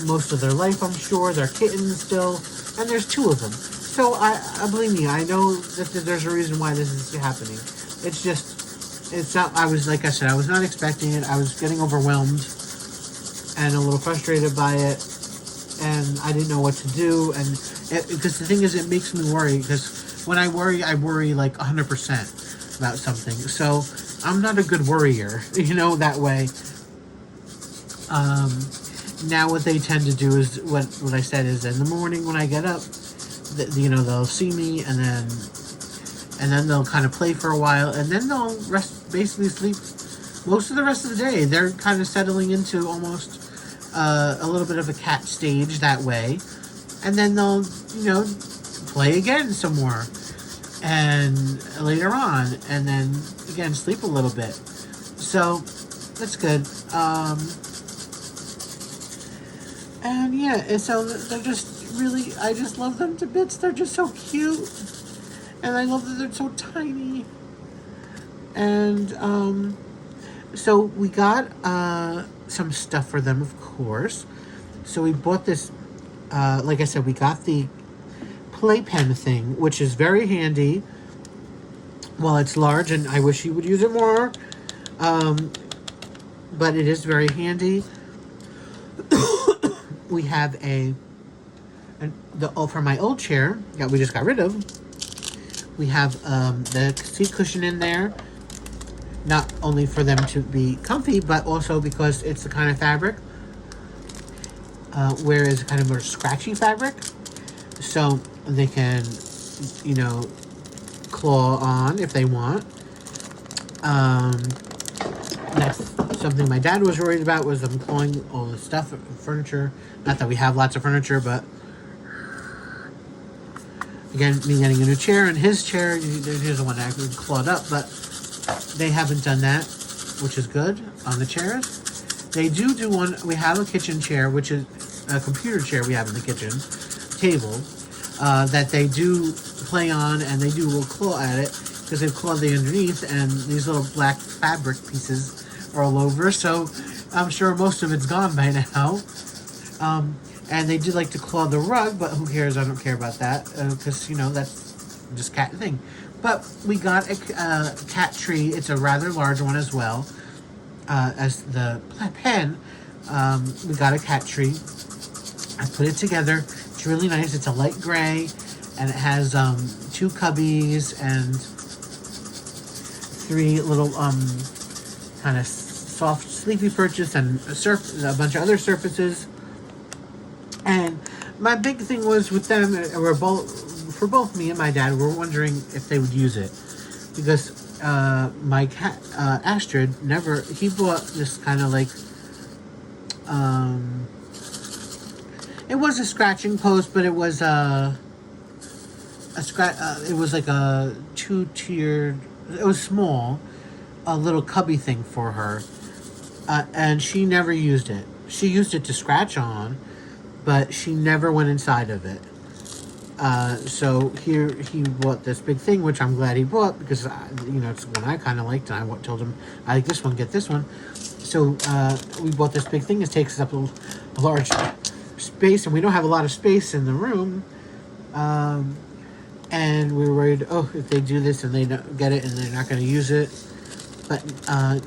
most of their life, I'm sure. They're kittens still, and there's two of them. So, I believe me, I know that there's a reason why this is happening. It's just, it's not, like I said, I was not expecting it. I was getting overwhelmed and a little frustrated by it, and I didn't know what to do. And because the thing is, it makes me worry, because when I worry like 100% about something. So, I'm not a good worrier, you know, that way. Now what they tend to do is, what I said is, in the morning when I get up, you know, they'll see me, and then they'll kind of play for a while, and then they'll basically sleep most of the rest of the day. They're kind of settling into almost a little bit of a cat stage that way, and then they'll, you know, play again some more, and later on, and then again sleep a little bit. So that's good. And yeah, so they're just really, I just love them to bits. They're just so cute. And I love that they're so tiny. And so we got some stuff for them, of course. So we bought this, like I said, we got the playpen thing, which is very handy. Well, it's large, and I wish you would use it more. But it is very handy. We have for my old chair that we just got rid of, we have the seat cushion in there, not only for them to be comfy, but also because it's the kind of fabric where it's kind of more scratchy fabric, so they can, you know, claw on if they want. That's something my dad was worried about, was them clawing all the stuff, furniture. Not that we have lots of furniture, but again, me getting a new chair, and his chair, he doesn't want to actually clawed up, but they haven't done that, which is good on the chairs. They do one. We have a kitchen chair, which is a computer chair we have in the kitchen table. that they do play on, and they do will claw at it because they've clawed the underneath, and these little black fabric pieces are all over. So I'm sure most of it's gone by now. And they do like to claw the rug, but who cares? I don't care about that because you know that's just cat thing. But we got a cat tree. It's a rather large one as well as the pen. We got a cat tree. I put it together. It's really nice. It's a light gray, and it has 2 cubbies and 3 little kind of soft sleepy perches and a bunch of other surfaces. And my big thing was with them, for both me and my dad, we're wondering if they would use it. Because my cat, Astrid, he bought this kind of like, it was a scratching post, but it was it was like a 2-tiered, it was small, a little cubby thing for her. And she never used it. She used it to scratch on, but she never went inside of it. So here he bought this big thing, which I'm glad he bought because, you know, it's one I kind of liked, and I told him, I like this one, get this one. So we bought this big thing. It takes up a large space, and we don't have a lot of space in the room. And we were worried, oh, if they do this and they don't get it and they're not going to use it. But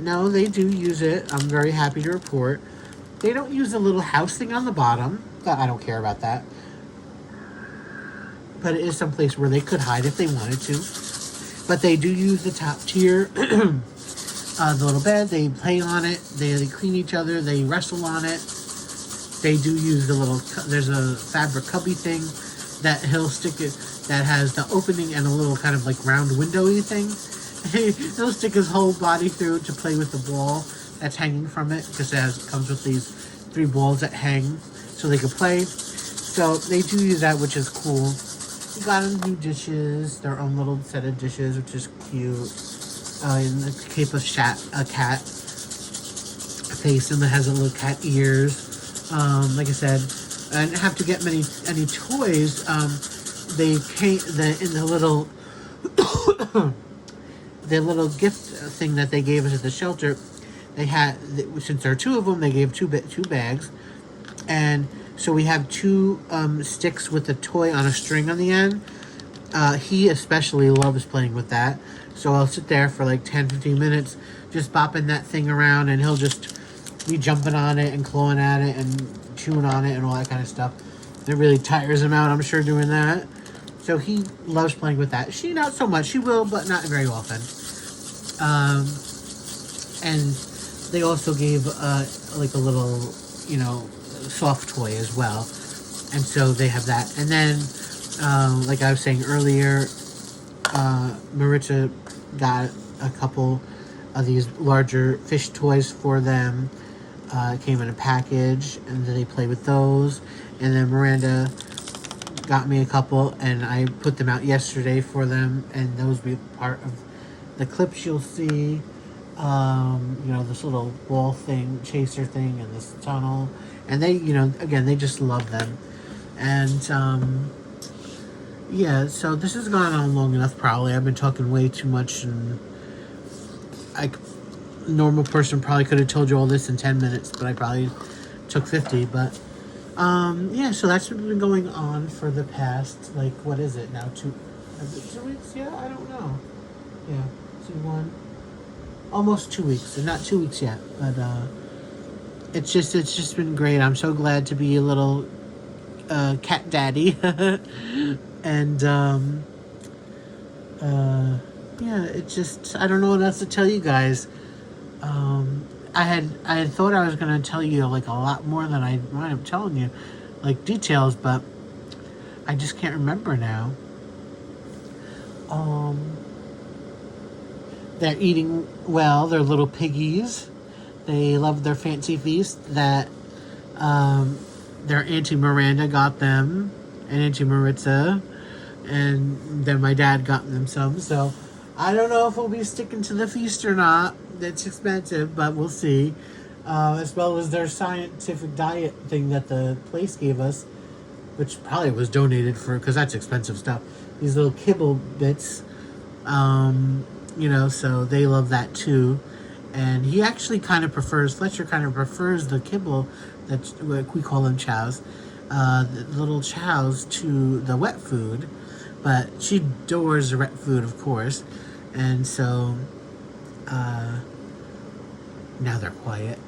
no, they do use it. I'm very happy to report. They don't use the little house thing on the bottom. I don't care about that. But it is someplace where they could hide if they wanted to. But they do use the top tier, the little bed. They play on it. They clean each other. They wrestle on it. They do use the little, there's a fabric cubby thing that he'll stick it, that has the opening and a little kind of like round windowy thing. He'll stick his whole body through to play with the ball that's hanging from it, because it comes with these 3 balls that hang so they can play. So they do use that, which is cool. We got them new dishes, their own little set of dishes, which is cute. In the shape of a cat face, and it has a little cat ears. Like I said, I didn't have to get any toys. They came in the little the little gift thing that they gave us at the shelter. They had, since there are 2 of them, they gave 2 bags, and so we have 2 sticks with a toy on a string on the end. He especially loves playing with that, so I'll sit there for like 10-15 minutes just bopping that thing around, and he'll just be jumping on it and clawing at it and chewing on it and all that kind of stuff. It really tires him out, I'm sure, doing that. So he loves playing with that. She not so much. She will, but not very often. And they also gave like a little, you know, soft toy as well. And so they have that. And then, like I was saying earlier, Maritza got a couple of these larger fish toys for them. It came in a package, and then they play with those. And then Miranda got me a couple, and I put them out yesterday for them, and those will be part of the clips you'll see. You know, this little ball thing, chaser thing, and this tunnel. And they, you know, again, they just love them. And, yeah, so this has gone on long enough, probably. I've been talking way too much, and a normal person probably could have told you all this in 10 minutes, but I probably took 50, but, yeah, so that's been going on for the past, like, what is it now, 2 weeks? Yeah, I don't know. Yeah, 1, almost 2 weeks, and not 2 weeks yet, but, it's just been great. I'm so glad to be a little, cat daddy, and, yeah, it just, I don't know what else to tell you guys. I had thought I was going to tell you, like, a lot more than I might have telling you, like, details, but I just can't remember now. They're eating well. They're little piggies. They love their fancy feast that, their Auntie Miranda got them, and Auntie Maritza, and then my dad got them some, so I don't know if we'll be sticking to the feast or not. It's expensive, but we'll see. As well as their scientific diet thing that the place gave us. which probably was donated for, because that's expensive stuff. These little kibble bits, you know, so they love that too. And he actually kind of prefers, Fletcher kind of prefers the kibble, that we call them chows, the little chows, to the wet food. But she adores the wet food, of course. And so, now they're quiet.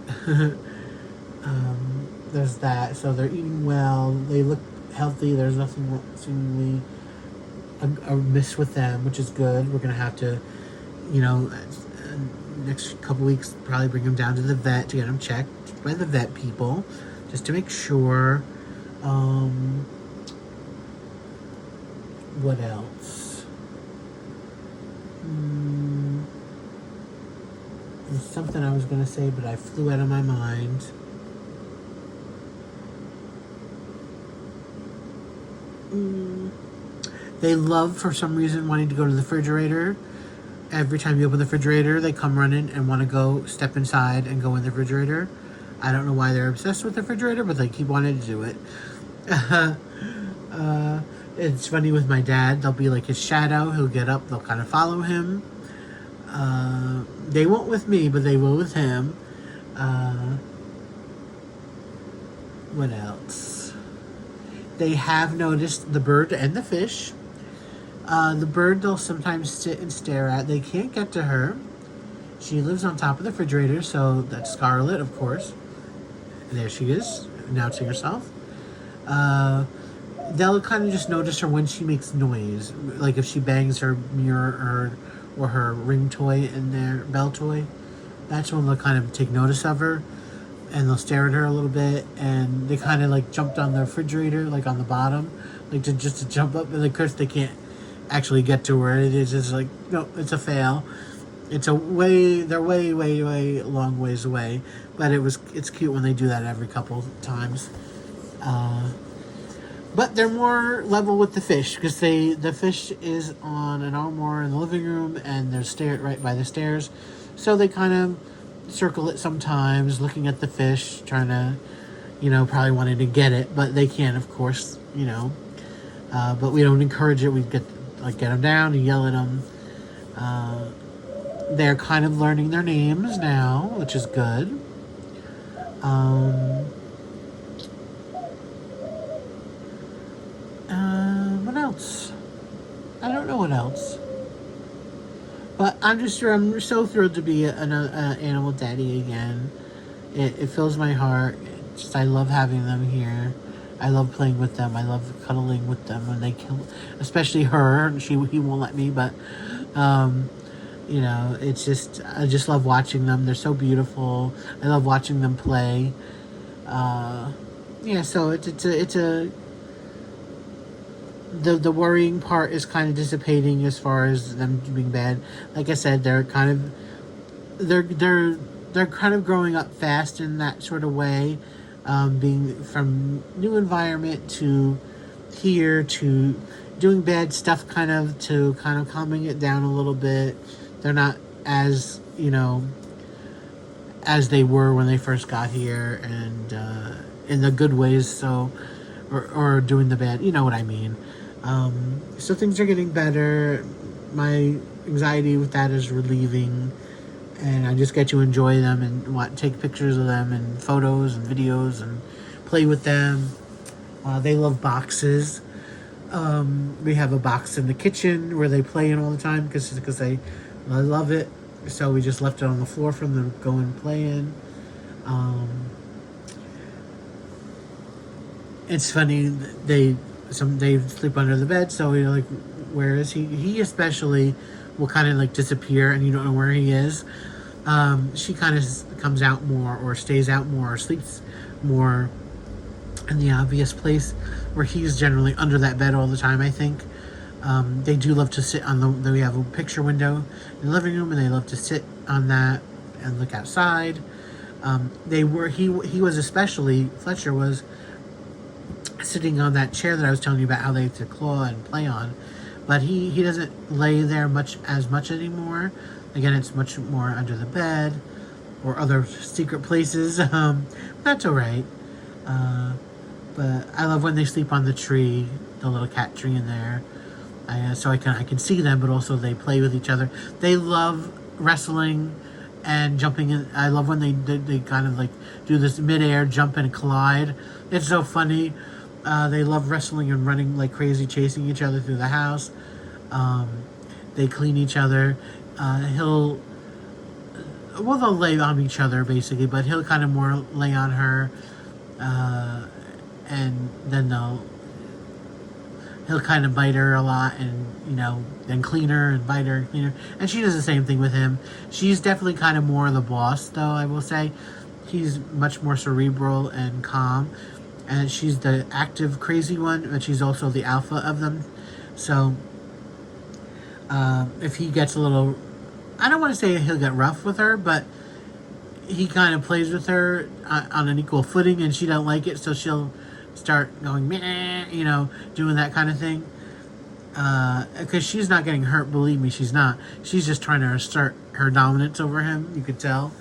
There's that. So they're eating well. They look healthy. There's nothing seemingly amiss with them, which is good. We're going to have to, you know, next couple weeks, probably bring them down to the vet to get them checked by the vet people, just to make sure. What else? There's something I was going to say, but I flew out of my mind. They love, for some reason, wanting to go to the refrigerator. Every time you open the refrigerator, they come running and want to go step inside and go in the refrigerator. I don't know why they're obsessed with the refrigerator, but they keep wanting to do it. It's funny with my dad. They'll be like his shadow. He'll get up. They'll kind of follow him. They won't with me, but they will with him. What else? They have noticed the bird and the fish. The bird they'll sometimes sit and stare at. They can't get to her. She lives on top of the refrigerator, so that's Scarlet, of course. There she is, announcing herself. They'll kind of just notice her when she makes noise. Like if she bangs her mirror or her ring toy in there, bell toy. That's when they'll kind of take notice of her. And they'll stare at her a little bit. And they kind of like jumped on the refrigerator, like on the bottom. Like just to jump up. And of course they can't actually get to her. It is just like, no, it's a fail. They're way long ways away. But it's cute when they do that every couple times. But they're more level with the fish, because the fish is on an armoire in the living room, and they're right by the stairs. So they kind of circle it sometimes, looking at the fish, trying to, you know, probably wanting to get it, but they can't, of course, you know. But we don't encourage it. We get them down and yell at them. They're kind of learning their names now, which is good. What else? I don't know what else. But I'm so thrilled to be an animal daddy again. It fills my heart. I love having them here. I love playing with them. I love cuddling with them when they kill, especially her. He won't let me, but you know, I just love watching them. They're so beautiful. I love watching them play. Yeah, so the worrying part is kind of dissipating as far as them being bad. Like I said, they're kind of growing up fast in that sort of way, being from new environment to here to doing bad stuff, kind of calming it down a little bit. They're not as, you know, as they were when they first got here, and in the good ways. So, or doing the bad, you know what I mean. So things are getting better. My anxiety with that is relieving, and I just get to enjoy them and take pictures of them and photos and videos and play with them. They love boxes. We have a box in the kitchen where they play in all the time because they love it. So we just left it on the floor for them to go and play in. It's funny, they sleep under the bed, so you're like, where is he? He especially will kind of like disappear and you don't know where he is. She kind of comes out more or stays out more or sleeps more in the obvious place, where he's generally under that bed all the time, I think. They do love to sit on we have a picture window in the living room, and they love to sit on that and look outside. He was especially, Fletcher was sitting on that chair that I was telling you about, how they have to claw and play on, but he doesn't lay there as much anymore. Again, it's much more under the bed or other secret places. That's all right. But I love when they sleep on the tree, the little cat tree in there. So I can see them, but also they play with each other. They love wrestling and jumping in. I love when they kind of like do this midair jump and collide. It's so funny. They love wrestling and running like crazy, chasing each other through the house. They clean each other. They'll lay on each other basically, but he'll kind of more lay on her, and then he'll kind of bite her a lot, and then clean her and bite her and clean her, and she does the same thing with him. She's definitely kind of more the boss, though, I will say. He's much more cerebral and calm, and she's the active, crazy one, but she's also the alpha of them. So if he gets a little, I don't want to say he'll get rough with her, but he kind of plays with her on an equal footing, and she don't like it, so she'll start going meh, doing that kind of thing, because she's not getting hurt. Believe me, she's not. She's just trying to assert her dominance over him. You could tell,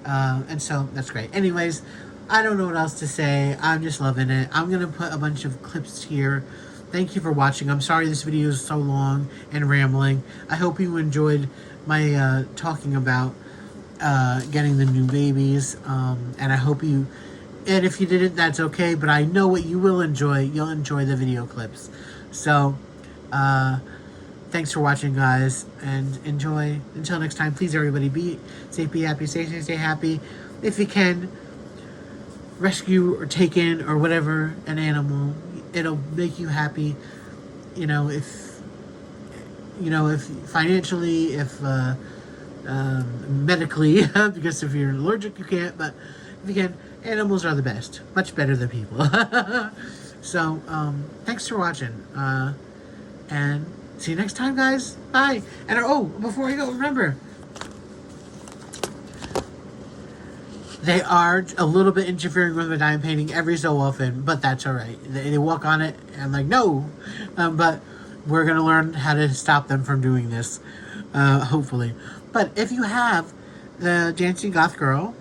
and so that's great. Anyways, I don't know what else to say. I'm just loving it. I'm gonna put a bunch of clips here. Thank you for watching. I'm sorry this video is so long and rambling. I hope you enjoyed my talking about getting the new babies, and I hope you, and if you didn't, that's okay, but I know what you will enjoy. You'll enjoy the video clips. So thanks for watching, guys, and enjoy. Until next time, please everybody, be safe, be happy, stay safe, stay happy. If you can, rescue or take in or whatever an animal. It'll make you happy, if financially, if medically, because if you're allergic you can't, but if you can, animals are the best, much better than people. So thanks for watching, and see you next time, guys. Bye. And before we go, remember, they are a little bit interfering with my diamond painting every so often, but that's all right. They walk on it, and I'm like, no. But we're going to learn how to stop them from doing this, hopefully. But if you have the Dancing Goth Girl,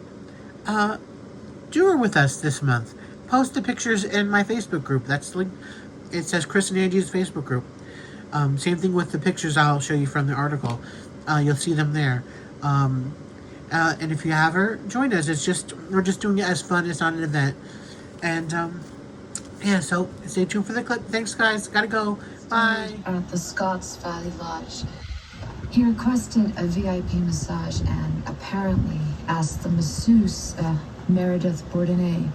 do her with us this month. Post the pictures in my Facebook group. That's linked. It says Chris and Angie's Facebook group. Same thing with the pictures I'll show you from the article. You'll see them there. And if you have her, join us. We're just doing it as fun. It's not an event. And yeah, so stay tuned for the clip. Thanks, guys. Gotta go. Bye. At the Scotts Valley Lodge. He requested a VIP massage and apparently asked the masseuse, Meredith Bourdonnais,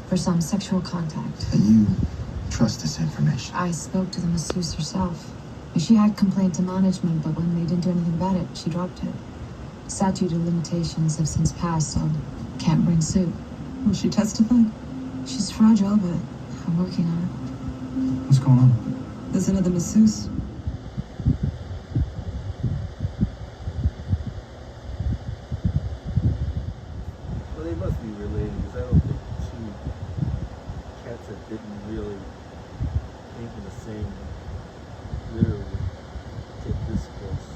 for some sexual contact. And you trust this information? I spoke to the masseuse herself. She had complained to management, but when they didn't do anything about it, she dropped it. Statute of limitations have since passed, so can't bring suit. Will she testify? She's fragile, but I'm working on it. What's going on? There's another masseuse. Well, they must be related, because I don't think two cats that didn't really think in the same litter would get this close.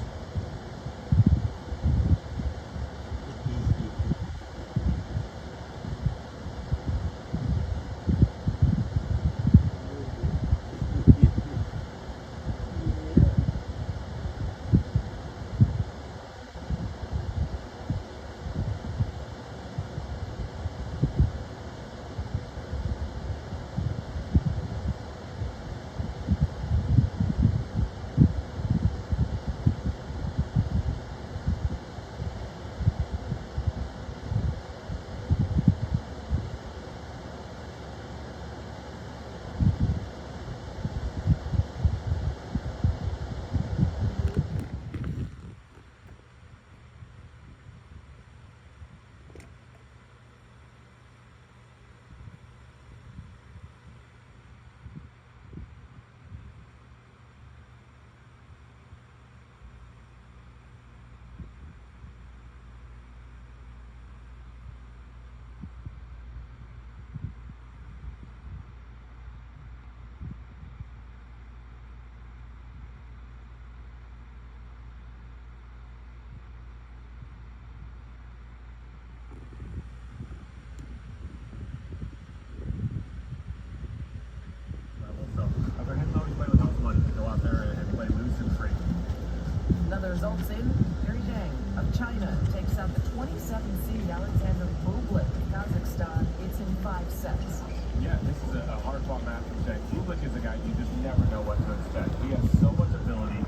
results in Yuri Dang of China takes out the 27-seed Alexander Bublik of Kazakhstan. It's in 5 sets. Yeah, this is a hard-fought match for Jack. Bublik is a guy you just never know what to expect. He has so much ability.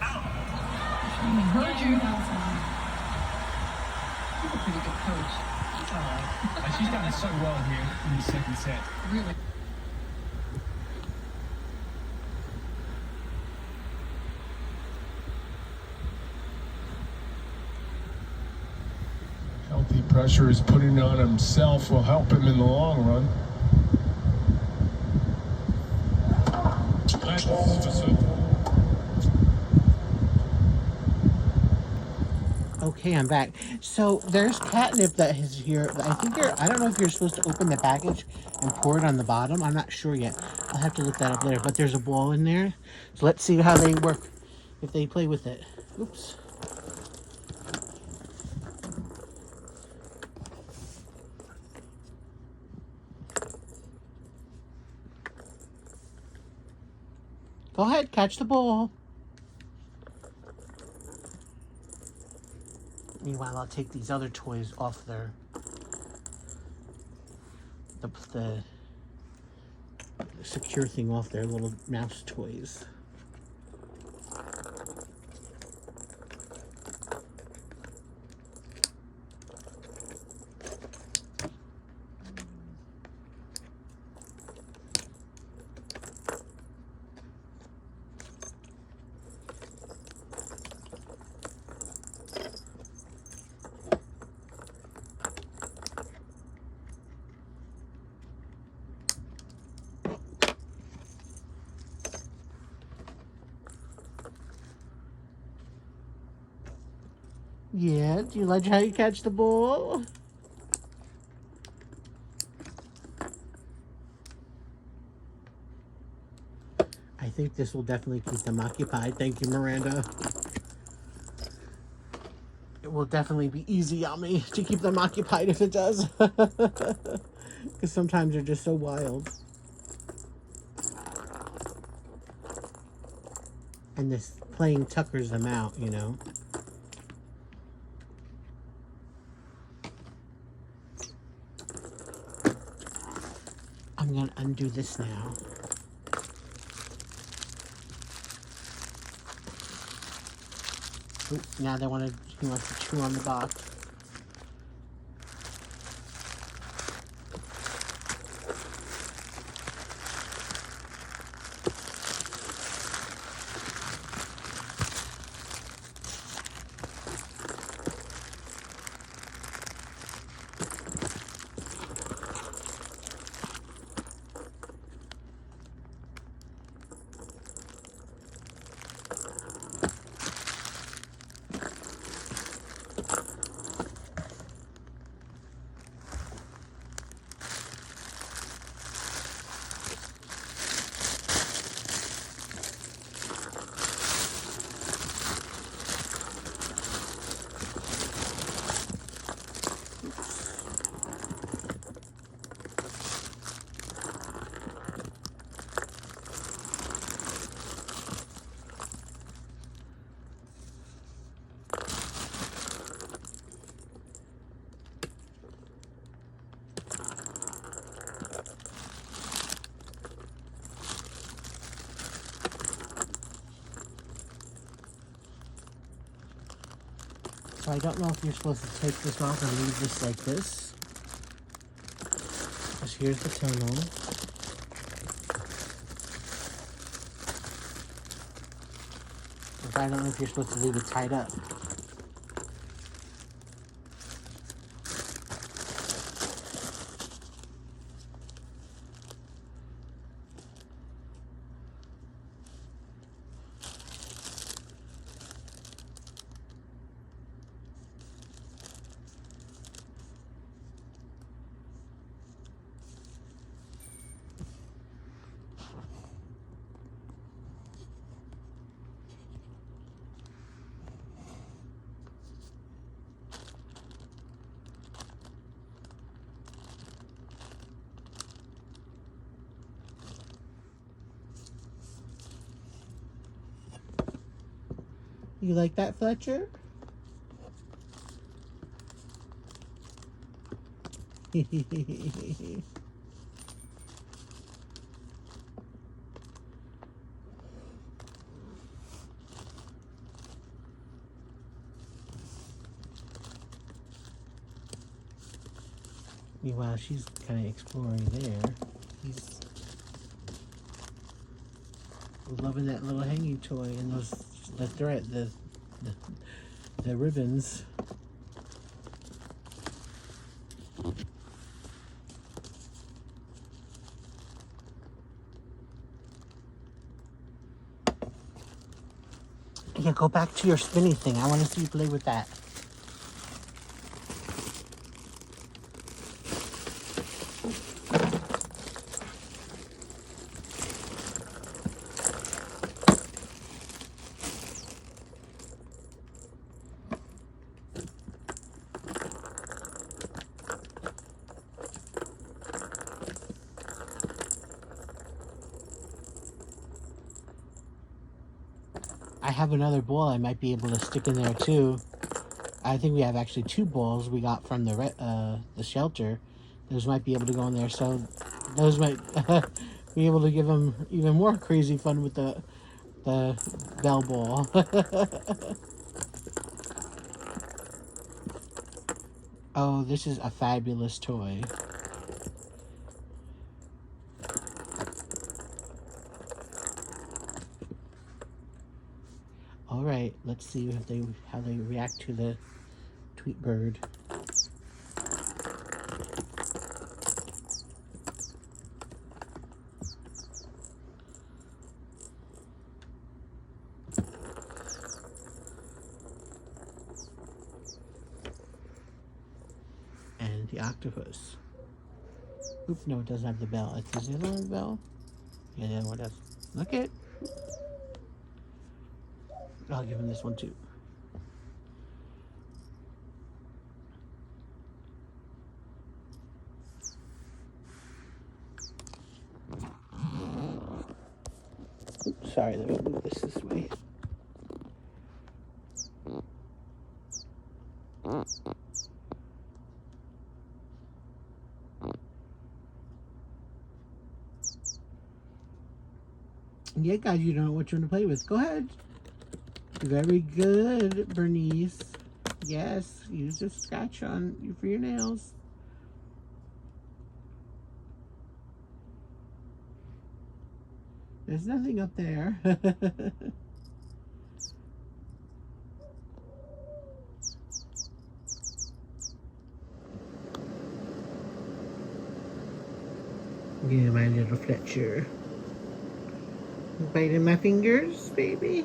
I heard you. He's a pretty good coach. It's all right. She's done so well here in the second set. Really. Healthy pressure is putting on himself will help him in the long run. Okay, I'm back. So there's catnip that is here. I think I don't know if you're supposed to open the package and pour it on the bottom. I'm not sure yet. I'll have to look that up later. But there's a ball in there. So let's see how they work, if they play with it. Oops. Go ahead, catch the ball. Meanwhile, I'll take these other toys off the secure thing off their little mouse toys. Yeah, do you like how you catch the ball? I think this will definitely keep them occupied. Thank you, Miranda. It will definitely be easy on me to keep them occupied if it does. Because sometimes they're just so wild. And this playing tuckers them out, you know. I'm going to undo this now. Ooh, now he wants to chew on the box. So I don't know if you're supposed to take this off and leave this like this. Because here's the tunnel. But I don't know if you're supposed to leave it tied up. You like that, Fletcher? Meanwhile, she's kind of exploring there. He's loving that little hanging toy and the thread, the ribbons. Yeah, go back to your spinny thing. I want to see you play with that. I have another ball I might be able to stick in there too. I think we have actually 2 balls we got from the shelter. Those might be able to go in there, so those might be able to give them even more crazy fun with the bell ball. Oh, this is a fabulous toy. All right, let's see if how they react to the tweet bird. And the octopus. Oop, no, it doesn't have the bell. Does the other one have the bell? Yeah, the other one does. Look it. I'll give him this one too. Oops, sorry, let me move this way. Yeah, guys, you don't know what you want to play with. Go ahead. Very good, Bernice. Yes, use a scratch on for your nails. There's nothing up there. Yeah, my little Fletcher. Biting my fingers, baby.